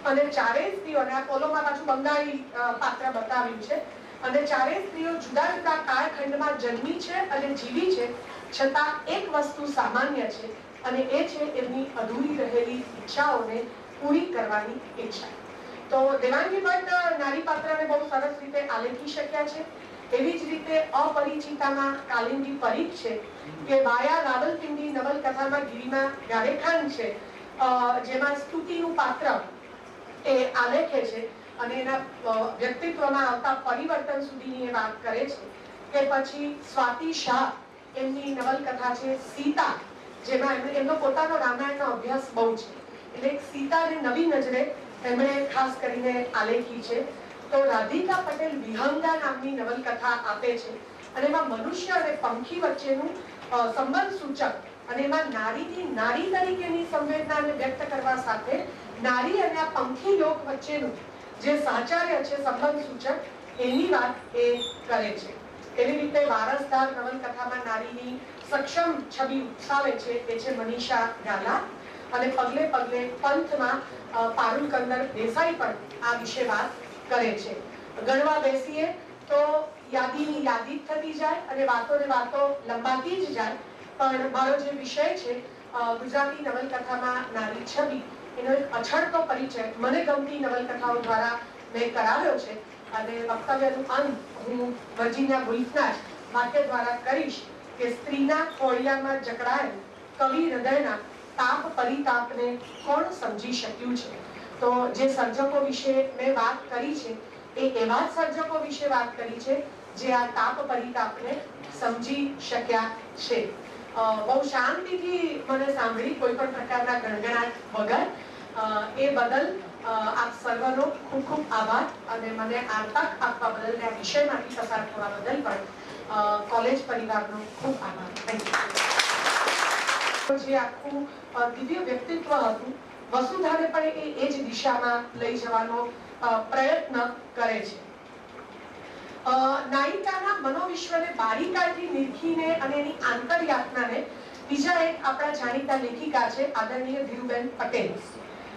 અને ચારેય સ્ત્રીઓને આ પૌલોમા પાછું બંગાળી પાત્ર બતાવ્યું છે. અને ચારેય સ્ત્રીઓ જુદા જુદા કાળખંડમાં જન્મી છે અને જીવી છે, છતાં એક વસ્તુ સામાન્ય છે અને એ છે એમની અધૂરી રહેલી ઈચ્છાઓને પૂરી કરવાની ઈચ્છા. તો દેવાંગી ભટ્ટ નારી પાત્રને બહુ સરસ રીતે આલેખી શક્યા છે. એવી જ રીતે અપરિચિતામાં કાલિંદી પરીખ છે કે વાયા રાવલપિંડી નવલકથામાં ગિરિમા ગારેખાન છે, જેમાં સ્તુતિનું પાત્ર એ આલેખે છે અને એના વ્યક્તિત્વમાં આવતા પરિવર્તન સુધીની એ વાત કરે છે. કે પછી સ્વાતિ શાહ એમની નવલકથા છે સીતા, જેમાં એમનો પોતાનો રામાયણનો અભ્યાસ બહુ છે, એટલે સીતાને નવી નજરે એમણે ખાસ કરીને આલેખી છે. તો રાધિકા પટેલ વિહંગા નામની નવલકથા આપે છે અને એમાં મનુષ્ય અને પંખી વચ્ચેનું સંબંધ સૂચક અને એમાં નારીની નારી તરીકેની સંવેદનાને વ્યક્ત કરવા સાથે નારી અને આ પંખી લોક વચ્ચેનું જે સાહચર્ય છે, સંબંધ સૂચક, એની વાત એ કરે છે. એવી રીતે વારસદાર નવલકથામાં નારીની સક્ષમ છબી ઉત્સાવે છે એ છે મનીષા ગાલા. અને પગલે પગલે પંથમાં પારુલ કંદર દેસાઈ પણ આ વિશે વાત કરે છે. ગણવા બેસીએ તો યાદીની યાદી થતી જાય અને વાતો ને વાતો લંબાતી જ જાય. પણ મારો જે વિષય છે ગુજરાતી નવલકથામાં નારી છબી, એનો એક અછડતો પરિચય મને ગમતી નવલકથાઓ દ્વારા મેં કરાવ્યો છે અને વક્તવ્યનું અંત હું વર્જિનિયા વુલ્ફના વાક્ય દ્વારા કરીશ કે સ્ત્રીના ખોળિયામાં જકડાયેલ કવિ હૃદયના તાપ પરિતાપને કોણ સમજી શક્યું છે. તો જે સર્જકો વિશે મેં વાત કરી છે એ એવા સર્જકો વિશે વાત કરી છે જે આ તાપ પરિતાપને સમજી શક્યા છે. બહુ શાંતિથી મને સાંભળી, કોઈ પણ પ્રકારના ગણગણાટ વગર. એ બદલ આપ સર્વનો ખૂબ ખૂબ આભાર અને મને આ તક આપવા બદલ, આ વિષયમાંથી પસાર થવા બદલ પણ કોલેજ પરિવારનો ખૂબ આભાર. Thank you. જે આખું દિવ્ય વ્યક્તિત્વ હતું, વસુધાને પણ એ જ દિશામાં લઈ જવાનો પ્રયત્ન કરે છે. નાયિકાના મનોવિશ્વને બારીકાઈથી નિરખીને અને એની આંતરયાતનાને બીજા એક આપણા જાણીતા લેખિકા છે આદરણીય ધીરુબેન પટેલ,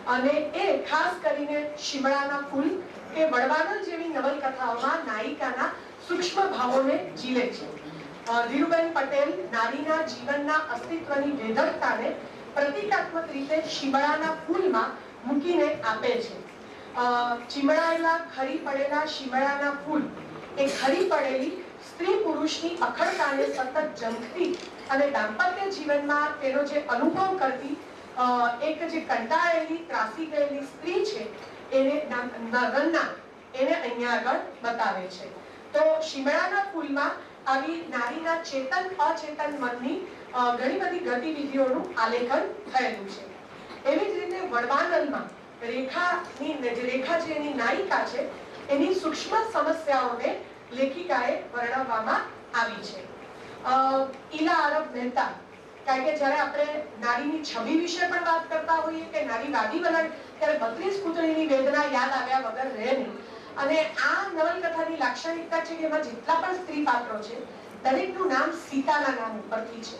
અને એ ખાસ કરીને શિમળાના ફૂલ કે વડવાનલ જેવી નવલકથાઓમાં નાયિકાના સૂક્ષ્મ ભાવોને જીવે છે. ધીરુબેન પટેલ નારીના જીવનના અસ્તિત્વની વેધકતાને પ્રતિકાત્મક રીતે શિમળાના ફૂલમાં મૂકીને આપે છે. ચીમળાયેલા ખરી પડેલા શિમળાના ફૂલ એ ખરી પડેલી સ્ત્રી પુરુષની અખડતાને સતત જંખતી અને દાંપત્ય જીવનમાં તેનો જે અનુભવ કરતી એક જે કંટાળેલી ત્રાસી ગયેલી સ્ત્રી છે એને રન્ના એને અહીંયા આગળ બતાવે છે. તો શિમળાના ફૂલમાં આવી નારીના ચેતન અચેતન મનની ઘણી બધી ગતિવિધિઓનું આલેખન થયેલું છે. એવી જ રીતે વડવાનલમાં રેખા જે એની નાયિકા છે એની સૂક્ષ્મ સમસ્યાઓને લેખિકાએ વર્ણવવામાં આવી છે. ઈલા અરબ મહેતા, કારણ કે જ્યારે આપણે નારીની છબી વિશે પણ વાત કરતા હોઈએ કે નારીવાદી બનાવે ત્યારે 32 પુતળીની વેદના યાદ આવ્યા વગર રહે નહીં. અને આ નવલકથાની લાક્ષણિકતા છે કે એમાં જેટલા પણ સ્ત્રી પાત્રો છે દરેકનું નામ સીતાના નામ ઉપરથી છે.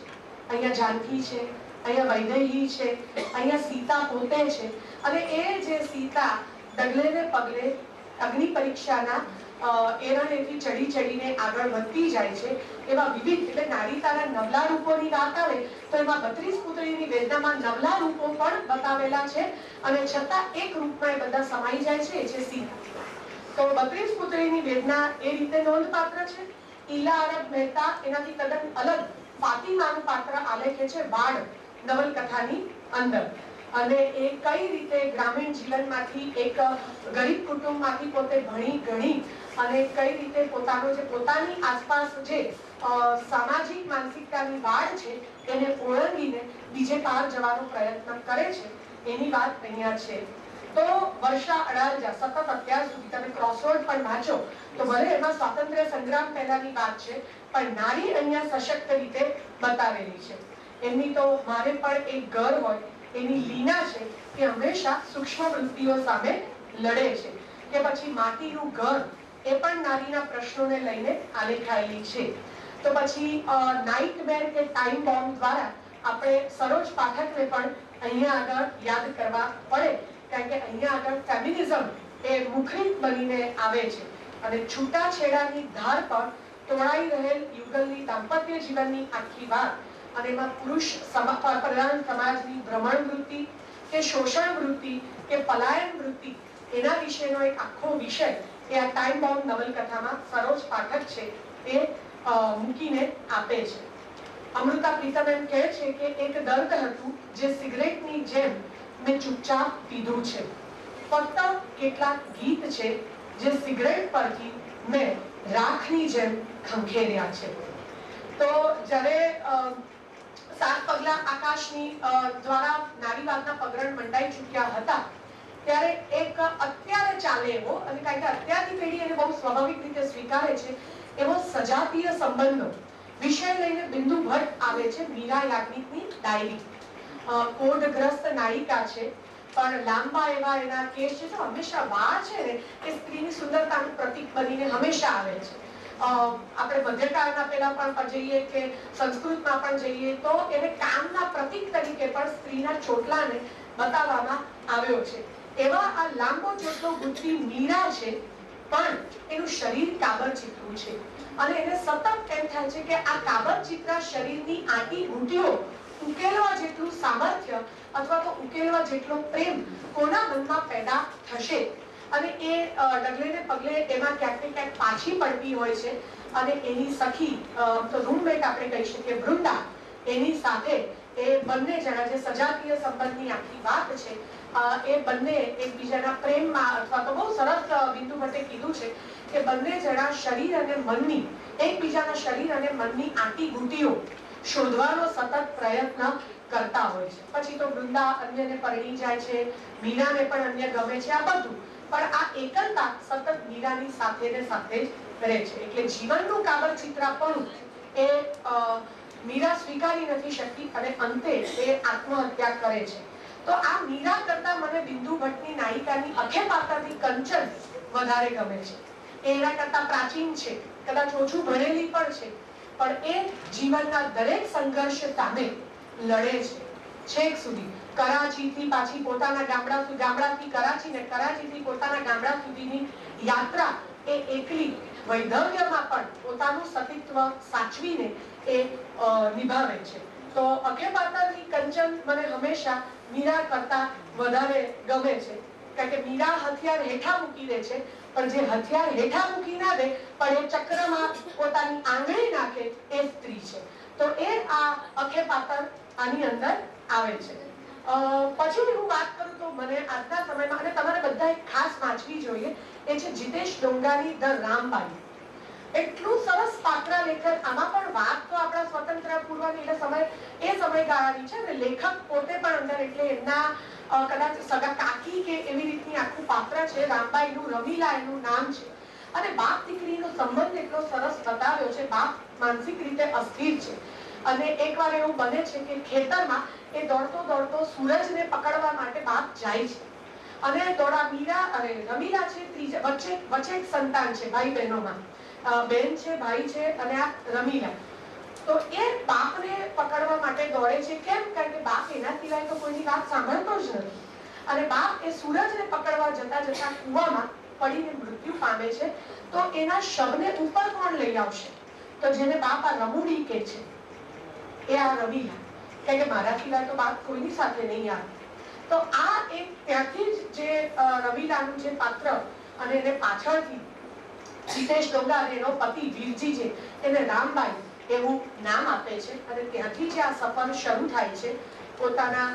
અહીંયા જાનકી છે, અહીંયા વૈદેહી છે, અહીંયા સીતા પોતે છે. અને એ જે સીતા ડગલે ને પગલે અગ્નિ પરીક્ષાના એરણેથી ચડી ચડીને આગળ વધતી જાય છે એવા વિવિધ, એટલે નારીતાના નવલા રૂપોની વાત આવે તો એમાં 32 પુતળીની વેદનામાં નવલા રૂપો પણ બતાવેલા છે અને છતાં એક રૂપમાં એ બધા સમાઈ જાય છે, એ છે સીતા. તો 32 પુતળીની વેદના એ રીતે નોંધપાત્ર છે. ઈલા અરબ મહેતા એનાથી તદ્દન અલગ ફાતિમાનું પાત્ર આલેખે છે વાડ નવલકથાની અંદર. અને એ કઈ રીતે ગ્રામીણ જીવનમાંથી એક ગરીબ કુટુંબમાંથી પોતે ભણી ગણી અને કઈ રીતે પોતાની આસપાસ જે સામાજિક માનસિકતાની વાડ છે એને ઓળંગીને બીજે પાર જવાનો પ્રયત્ન કરે છે એની વાત અહીંયા છે. તો વર્ષા અડાલજા સતત અત્યાર સુધી તમે ક્રોસવર્ડ પણ વાંચો તો ભલે એમાં સ્વાતંત્ર્ય સંગ્રામ પહેલાની વાત છે પણ નારી અહીંયા સશક્ત રીતે બતાવેલી છે. એમની તો મારે પણ એક ઘર હોય એની લીના છે કે હંમેશા સૂક્ષ્મ વૃત્તિઓ સામે લડે છે. કે પછી માટીનું ઘર એ પણ નારીના પ્રશ્નોને લઈને આલેખાયેલી છે. તો પછી નાઇટમેર કે ટાઈમ બોમ્બ દ્વારા આપણે સરોજ પાઠકને પણ અહીંયા આગળ યાદ કરવા પડે, કારણ કે અહીંયા આગળ ફેમિનિઝમ એ મુખરિત બનીને આવે છે અને છૂટાછેડાની ધાર પર તોડાઈ રહેલ યુગલની દાંપત્ય જીવનની આખી વાત અને એમાં પુરુષ પ્રધાન સમાજની ભ્રમણ વૃત્તિ કે શોષણ વૃત્તિ કે પલાયન વૃત્તિ એના વિશેનો એક આખો વિષય એ આ ટાઈમ બોમ્બ નવલકથામાં સરોજ પાઠક છે એ મૂકીને આપે છે. અમૃતા પ્રીતમ એમ કહે છે કે એક દર્દ હતું જે સિગરેટની જેમ મેં ચૂપચાપ પીધું છે. ફક્ત કેટલાક ગીત છે જે સિગરેટ પરથી મેં રાખની જેમ ખંખેર્યા છે. તો જ્યારે 7 પગલા આકાશની દ્વારા નારીવાદના પગરણ મંડાઈ ચૂક્યા હતા ત્યારે એક અત્યારે ચાલે એવો, અને કારણ કે અત્યારની પેઢી એને બહુ સ્વાભાવિક રીતે સ્વીકારે છે એવો સજાતીય સંબંધો વિષય લઈને બિંદુ ભટ્ટ આવે છે મીરા યાજ્ઞિકની ડાયરી. કોઢગ્રસ્ત નાયિકા છે પણ લાંબા એવા એના કેસ છે, હંમેશા વાળ છે ને એ સ્ત્રીની સુંદરતાનું પ્રતીક બનીને હંમેશા આવે છે. આપણે મધ્યકાળના પેલા પણ જઈએ કે સંસ્કૃતમાં પણ જઈએ તો એને કામના પ્રતીક તરીકે પણ સ્ત્રીના ચોટલાને બતાવવામાં આવ્યો છે. એવા આ લાંબો ચોટલો ગુંથતી મીરા છે પણ એનું શરીર કાબર ચિત્રું છે અને એને સતત એમ થાય છે કે આ કાબર ચિત્રા શરીરની આંટી ઘૂંટીઓ ઉકેલવા જેટલું સામર્થ્ય અથવા તો ઉકેલવા જેટલો પ્રેમ કોના મનમાં પેદા થશે. અને એ ડગલે ને પગલે એમાં ક્યાંક ને ક્યાંક પાછી પડતી હોય છે અને એની સખી તો રૂમમેટ આપણે કહી શકીએ વૃંદા, એની સાથે એ બંને જણા જે સજાતીય સંબંધની આખી વાત છે એ બંને એકબીજાના પ્રેમમાં, અથવા તો બહુ સરસ બિંદુ ભટ્ટે કીધું છે કે બંને જણા શરીર અને મનની એકબીજાના શરીર અને મનની આંટી ઘૂંટીઓ શોધવાનો સતત પ્રયત્ન કરતા હોય છે. પછી તો વૃંદા અન્યને પરણી જાય છે, મીરાને પણ અન્ય ગમે છે, આ બધું, પણ આ એકલતા સતત મીરાની સાથે ને સાથે જ રહે છે. એટલે જીવનનું કાબર ચિત્રાપણું એ મીરા સ્વીકારી નથી શકતી અને અંતે એ આત્મહત્યા કરે છે. તો આ મીરા કરતા મને બિંદુ ભટ્ટની નાયિકાની અખે પાત્રથી કંચન વધારે ગમે છે. એ એના કરતા પ્રાચીન છે, કદાચ ઓછું ભણેલી પણ છે, પણ એ જીવનના દરેક સંઘર્ષ સામે લડે છે છેક સુધી. કરાચીથી પાછી પોતાના ગામડાથી કરાચી ને કરાચીથી પોતાના ગામડા સુધીની યાત્રા એ એકલી વૈધવ્યમાં પણ પોતાનું સતીત્વ સાચવીને એ નિભાવે છે. તો અખે પાત્રથી કંચન મને હંમેશા મીરા કરતા વધારે ગમે છે, કારણ કે મીરા હથિયાર હેઠા મૂકી દે છે, પણ જે હથિયાર હેઠા મૂકી ના દે પણ એ ચક્રમાં પોતાની આંગળી નાખે એ સ્ત્રી છે. તો એ આ અખે પાત્ર આની અંદર આવે છે. પછી હું વાત કરું તો મને આજના સમયમાં, અને તમારે બધાએ ખાસ વાંચવી જોઈએ, એ છે જીતેશ ડોંગાની ધ રામબાઈ. એટલું સરસ પાત્ર લેખન. આમાં પણ વાત તો આપણા સ્વતંત્ર પૂર્વની એટલે એ સમયગાળાની છે ને લેખક પોતે પણ અંદર, એટલે એમના કદાચ સગા કાકી કે એવી રીતની આખું પાત્ર છે. રામબાઈનું રમીલા એનું નામ છે. અને બાપ દીકરીનો સંબંધ એટલો સરસ બતાવ્યો છે. બાપ માનસિક રીતે અસ્થિર છે અને એકવાર એવું બને છે કે ખેતરમાં એ દોડતો દોડતો સૂરજને પકડવા માટે બાપ જાય છે અને મીરા અને રમીલા છે વચ્ચે એક સંતાન છે, ભાઈ બહેનોમાં બેન છે, ભાઈ છે અને આ રમીલા. તો એ બાપને પકડવા માટે દોડે છે. કેમ? કારણ કે બાપ એના સિવાય તો કોઈની વાત સાંભળતો જ નથી. અને બાપ એ સૂરજને પકડવા જતા જતા કૂવામાં પડીને મૃત્યુ પામે છે. તો એના શવને ઉપર કોણ લઈ આવશે? તો જેને બાપ આ રમૂડી કે છે એ આ રમીલા, કારણ કે મારા સિવાય તો બાપ કોઈની સાથે નહીં આવે. તો આ એક ત્યાંથી જ જે રમીલાનું જે પાત્ર, અને એને પાછળથી જીતેશ ડોંગા અને એનો પતિ વીરજી છે એને રામબાઈ એવું નામ આપે છે. અને ત્યાંથી જે આ સફર શરૂ થાય છે. પોતાના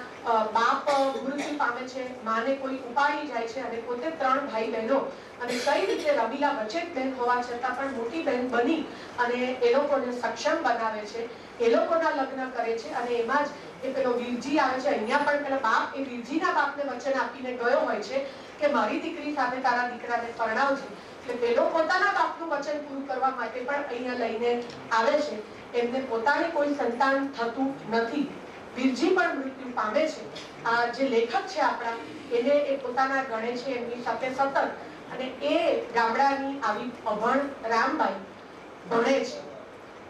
બાપ મૃત્યુ પામે છે, માને કોઈ ઉપાડી જાય છે અને પોતે 3 ભાઈ બહેનો, અને કઈ રીતે રમીલા વચ્ચે જ બહેન હોવા છતાં પણ મોટી બહેન બની અને એ લોકોને સક્ષમ બનાવે છે, એ લોકોના લગ્ન કરે છે. અને એમાં જ એ પેલો વીરજી આવે છે. અહીંયા પણ પેલા બાપ એ વીરજીના બાપને વચન આપીને ગયો હોય છે કે મારી દીકરી સાથે તારા દીકરાને પરણાવજે. એટલે પેલો પોતાના બાપનું વચન પૂરું કરવા માટે પણ અહીંયા લઈને આવે છે. એમને પોતાને કોઈ સંતાન થતું નથી. વીરજી પણ મૃત્યુ પામે છે. આ જે લેખક છે આપણા, એને એ પોતાના ગણે છે એમની સાથે સતત. અને એ ગામડાની આવી અભણ રામબાઈ ભણે છે,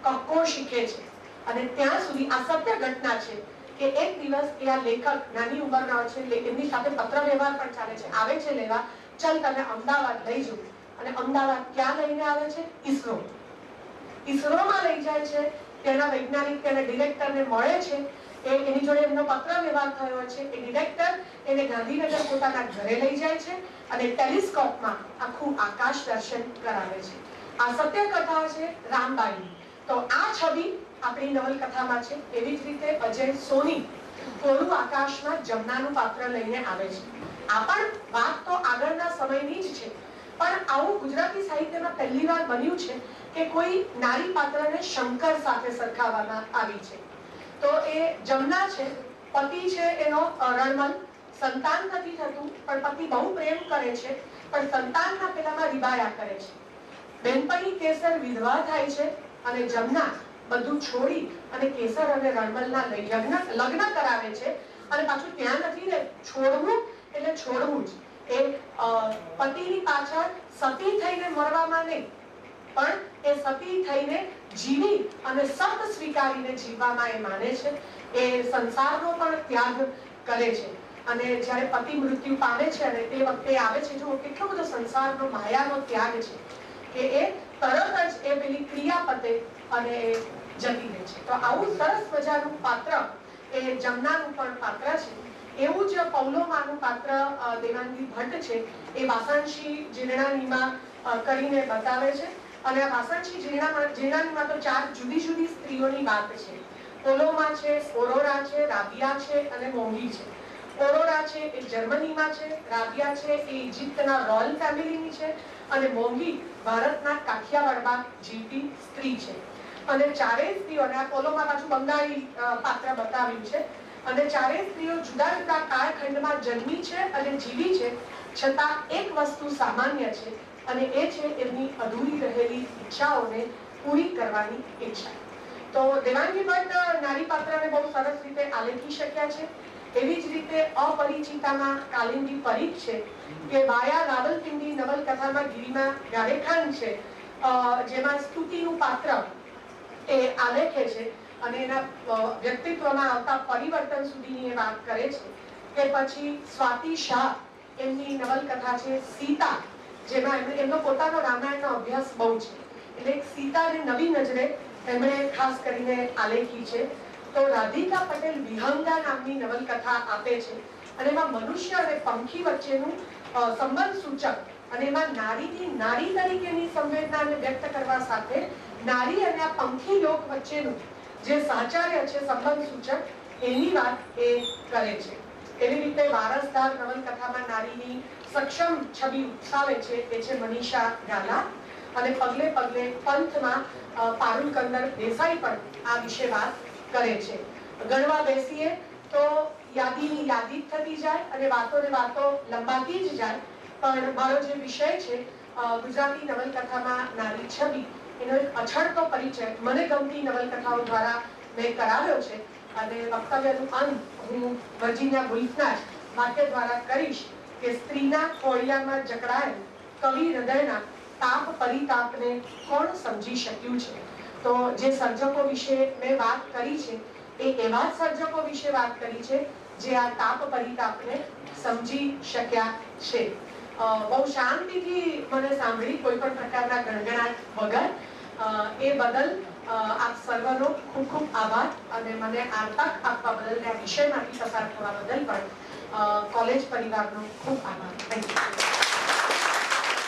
કક્કો શીખે છે. અને ત્યાં સુધી આ સત્ય ઘટના છે કે એક દિવસ એ આ લેખક નાની ઉંમરના છે, એમની સાથે પત્ર વ્યવહાર પણ ચાલે છે. આવે છે લેવા, ચલ તને અમદાવાદ લઈ જઉં. અને અમદાવાદ ક્યાં લઈને આવે છે? ઈસરોમાં લઈ જાય છે. તેના વૈજ્ઞાનિક તેને ડિરેક્ટરને મળે છે. એની જોડે એમનો પત્ર વ્યવહાર થયો છે. એ ડિરેક્ટર એને ગાંધીનગર પોતાના ઘરે લઈ જાય છે અને ટેલિસ્કોપમાં આખું આકાશ દર્શન કરાવે છે. આ સત્ય કથા છે રામબાઈની. તો આ છબી આપણી નવલકથામાં છે. એવી જ રીતે અજય સોની કોરું આકાશમાં જમનાનું પાત્ર લઈને આવે છે. આ પણ વાત તો આગળના સમયની જ છે, પણ આવું ગુજરાતી સાહિત્યમાં પહેલીવાર બન્યું છે કે કોઈ નારી પાત્રને શંકર સાથે સરખાવવામાં આવી છે. તો એ જમના છે, પતિ છે એનો રણમલ, સંતાન નથી થતું પણ પતિ બહુ પ્રેમ કરે છે, પણ સંતાનના પેલામાં રીબાયા કરે છે. બેનપણી કેસર વિધવા થાય છે અને જમના બધું છોડી અને કેસર અને રણમલના લગ્ન કરાવે છે. અને પાછું ત્યાં નથી ને, છોડવું એટલે છોડવું જ. એ પતિની પાછળ સતી થઈને મરવામાં નહીં, પણ એ સતી થઈને જીવી અને સત સ્વીકારીને જીવવામાં એ માને છે. એ સંસારનો પણ ત્યાગ કરે છે. અને જ્યારે પતિ મૃત્યુ પામે છે અને તે વખતે આવે છે, જો કેટલો બધો સંસારનો માયાનો ત્યાગ છે કે એ તરત જ એ પેલી ક્રિયા પતે અને જતી રહે છે. તો આવું સરસ મજાનું પાત્ર એ જમનાનું પણ પાત્ર છે. એવું જ પૌલોમાનું પાત્ર દેવાંગી ભટ્ટ છે, એ વાસણશી જીર્ણાનીમાં કરીને બતાવે છે. અને આ વાસણશી જીર્ણાનીમાં તો 4 જુદી જુદી સ્ત્રીઓની વાત છે. પોલોમા છે, ઓરોરા છે, રાબિયા છે અને મોંઘી છે. ઓરોરા છે એ જર્મનીમાં છે, રાબિયા છે એ ઇજિપ્તના રોયલ ફેમિલીની છે, અને મોંઘી ભારતના કાઠિયાવાડમાં જીવતી સ્ત્રી છે. અને ચારેય સ્ત્રીઓ, અને આ પોલોમાં પાછું બંગાળી પાત્ર બતાવ્યું છે. અને ચારેય સ્ત્રીઓ જુદા જુદા કાળખંડમાં જન્મી છે અને જીવી છે, છતાં એક વસ્તુ સામાન્ય છે, અને એ છે એમની અધૂરી રહેલી ઈચ્છાઓને પૂરી કરવાની ઈચ્છા. તો દેવાંગી ભટ્ટ નારી પાત્રને બહુ સરસ રીતે આલેખી શક્યા છે. એવી જ રીતે અપરિચિતામાં કાલિંદી પરીખ છે કે માયા રાવલપિંડી નવલકથામાં ગિરિમા ગારેખાન છે, જેમાં સ્તુતિનું પાત્ર એ આલેખે છે અને એના વ્યક્તિત્વમાં આવતા પરિવર્તન સુધીની એ વાત કરે છે. કે પછી સ્વાતિ શાહ એમની નવલકથા છે સીતા, જેમાં એમનો પોતાનો રામાયણનો અભ્યાસ બહુ છે, એટલે એક સીતાને નવી નજરે એમણે ખાસ કરીને આલેખી છે. તો રાધિકા પટેલ વિહંગા નામની નવલકથા આપે છે અને એમાં મનુષ્ય અને પંખી વચ્ચેનું સંબંધ સૂચક અને એમાં નારીની નારી તરીકેની સંવેદનાને વ્યક્ત કરવા સાથે નારી અને આ પંખી લોક વચ્ચેનું જે સાહચર્ય છે, સંબંધ સૂચક, એની વાત એ કરે છે. એવી રીતે વારસદાર નવલકથામાં નારીની સક્ષમ છબી ઉત્સાવે છે એ છે મનીષા ગાલા. અને પગલે પગલે પંથમાં પારુલ કંદર દેસાઈ પણ આ વિશે વાત કરે છે. ગણવા બેસીએ તો યાદીની યાદી જ થતી જાય અને વાતો ને વાતો લંબાતી જ જાય. પણ મારો જે વિષય છે ગુજરાતી નવલકથામાં નારી છબી, એનો એક અછડતો પરિચય મને ગમતી નવલકથાઓ દ્વારા મેં કરાવ્યો છે અને વક્તવ્યનું અંત હું વર્જિનિયા વુલ્ફના વાક્ય દ્વારા કરીશ કે સ્ત્રીના ખોળિયામાં જકડાયેલ કવિ હૃદયના તાપ પરિતાપને કોણ સમજી શક્યું છે. તો જે સર્જકો વિશે મેં વાત કરી છે એ એવા જ સર્જકો વિશે વાત કરી છે જે આ તાપ પરિતાપને સમજી શક્યા છે. બહુ શાંતિથી મને સાંભળી, કોઈ પણ પ્રકારના ગણગણાટ વગર. એ બદલ આપ સર્વનો ખૂબ ખૂબ આભાર અને મને આ તક આપવા બદલ, આ વિષયમાંથી પસાર થવા બદલ પણ કોલેજ પરિવારનો ખૂબ આભાર. Thank you.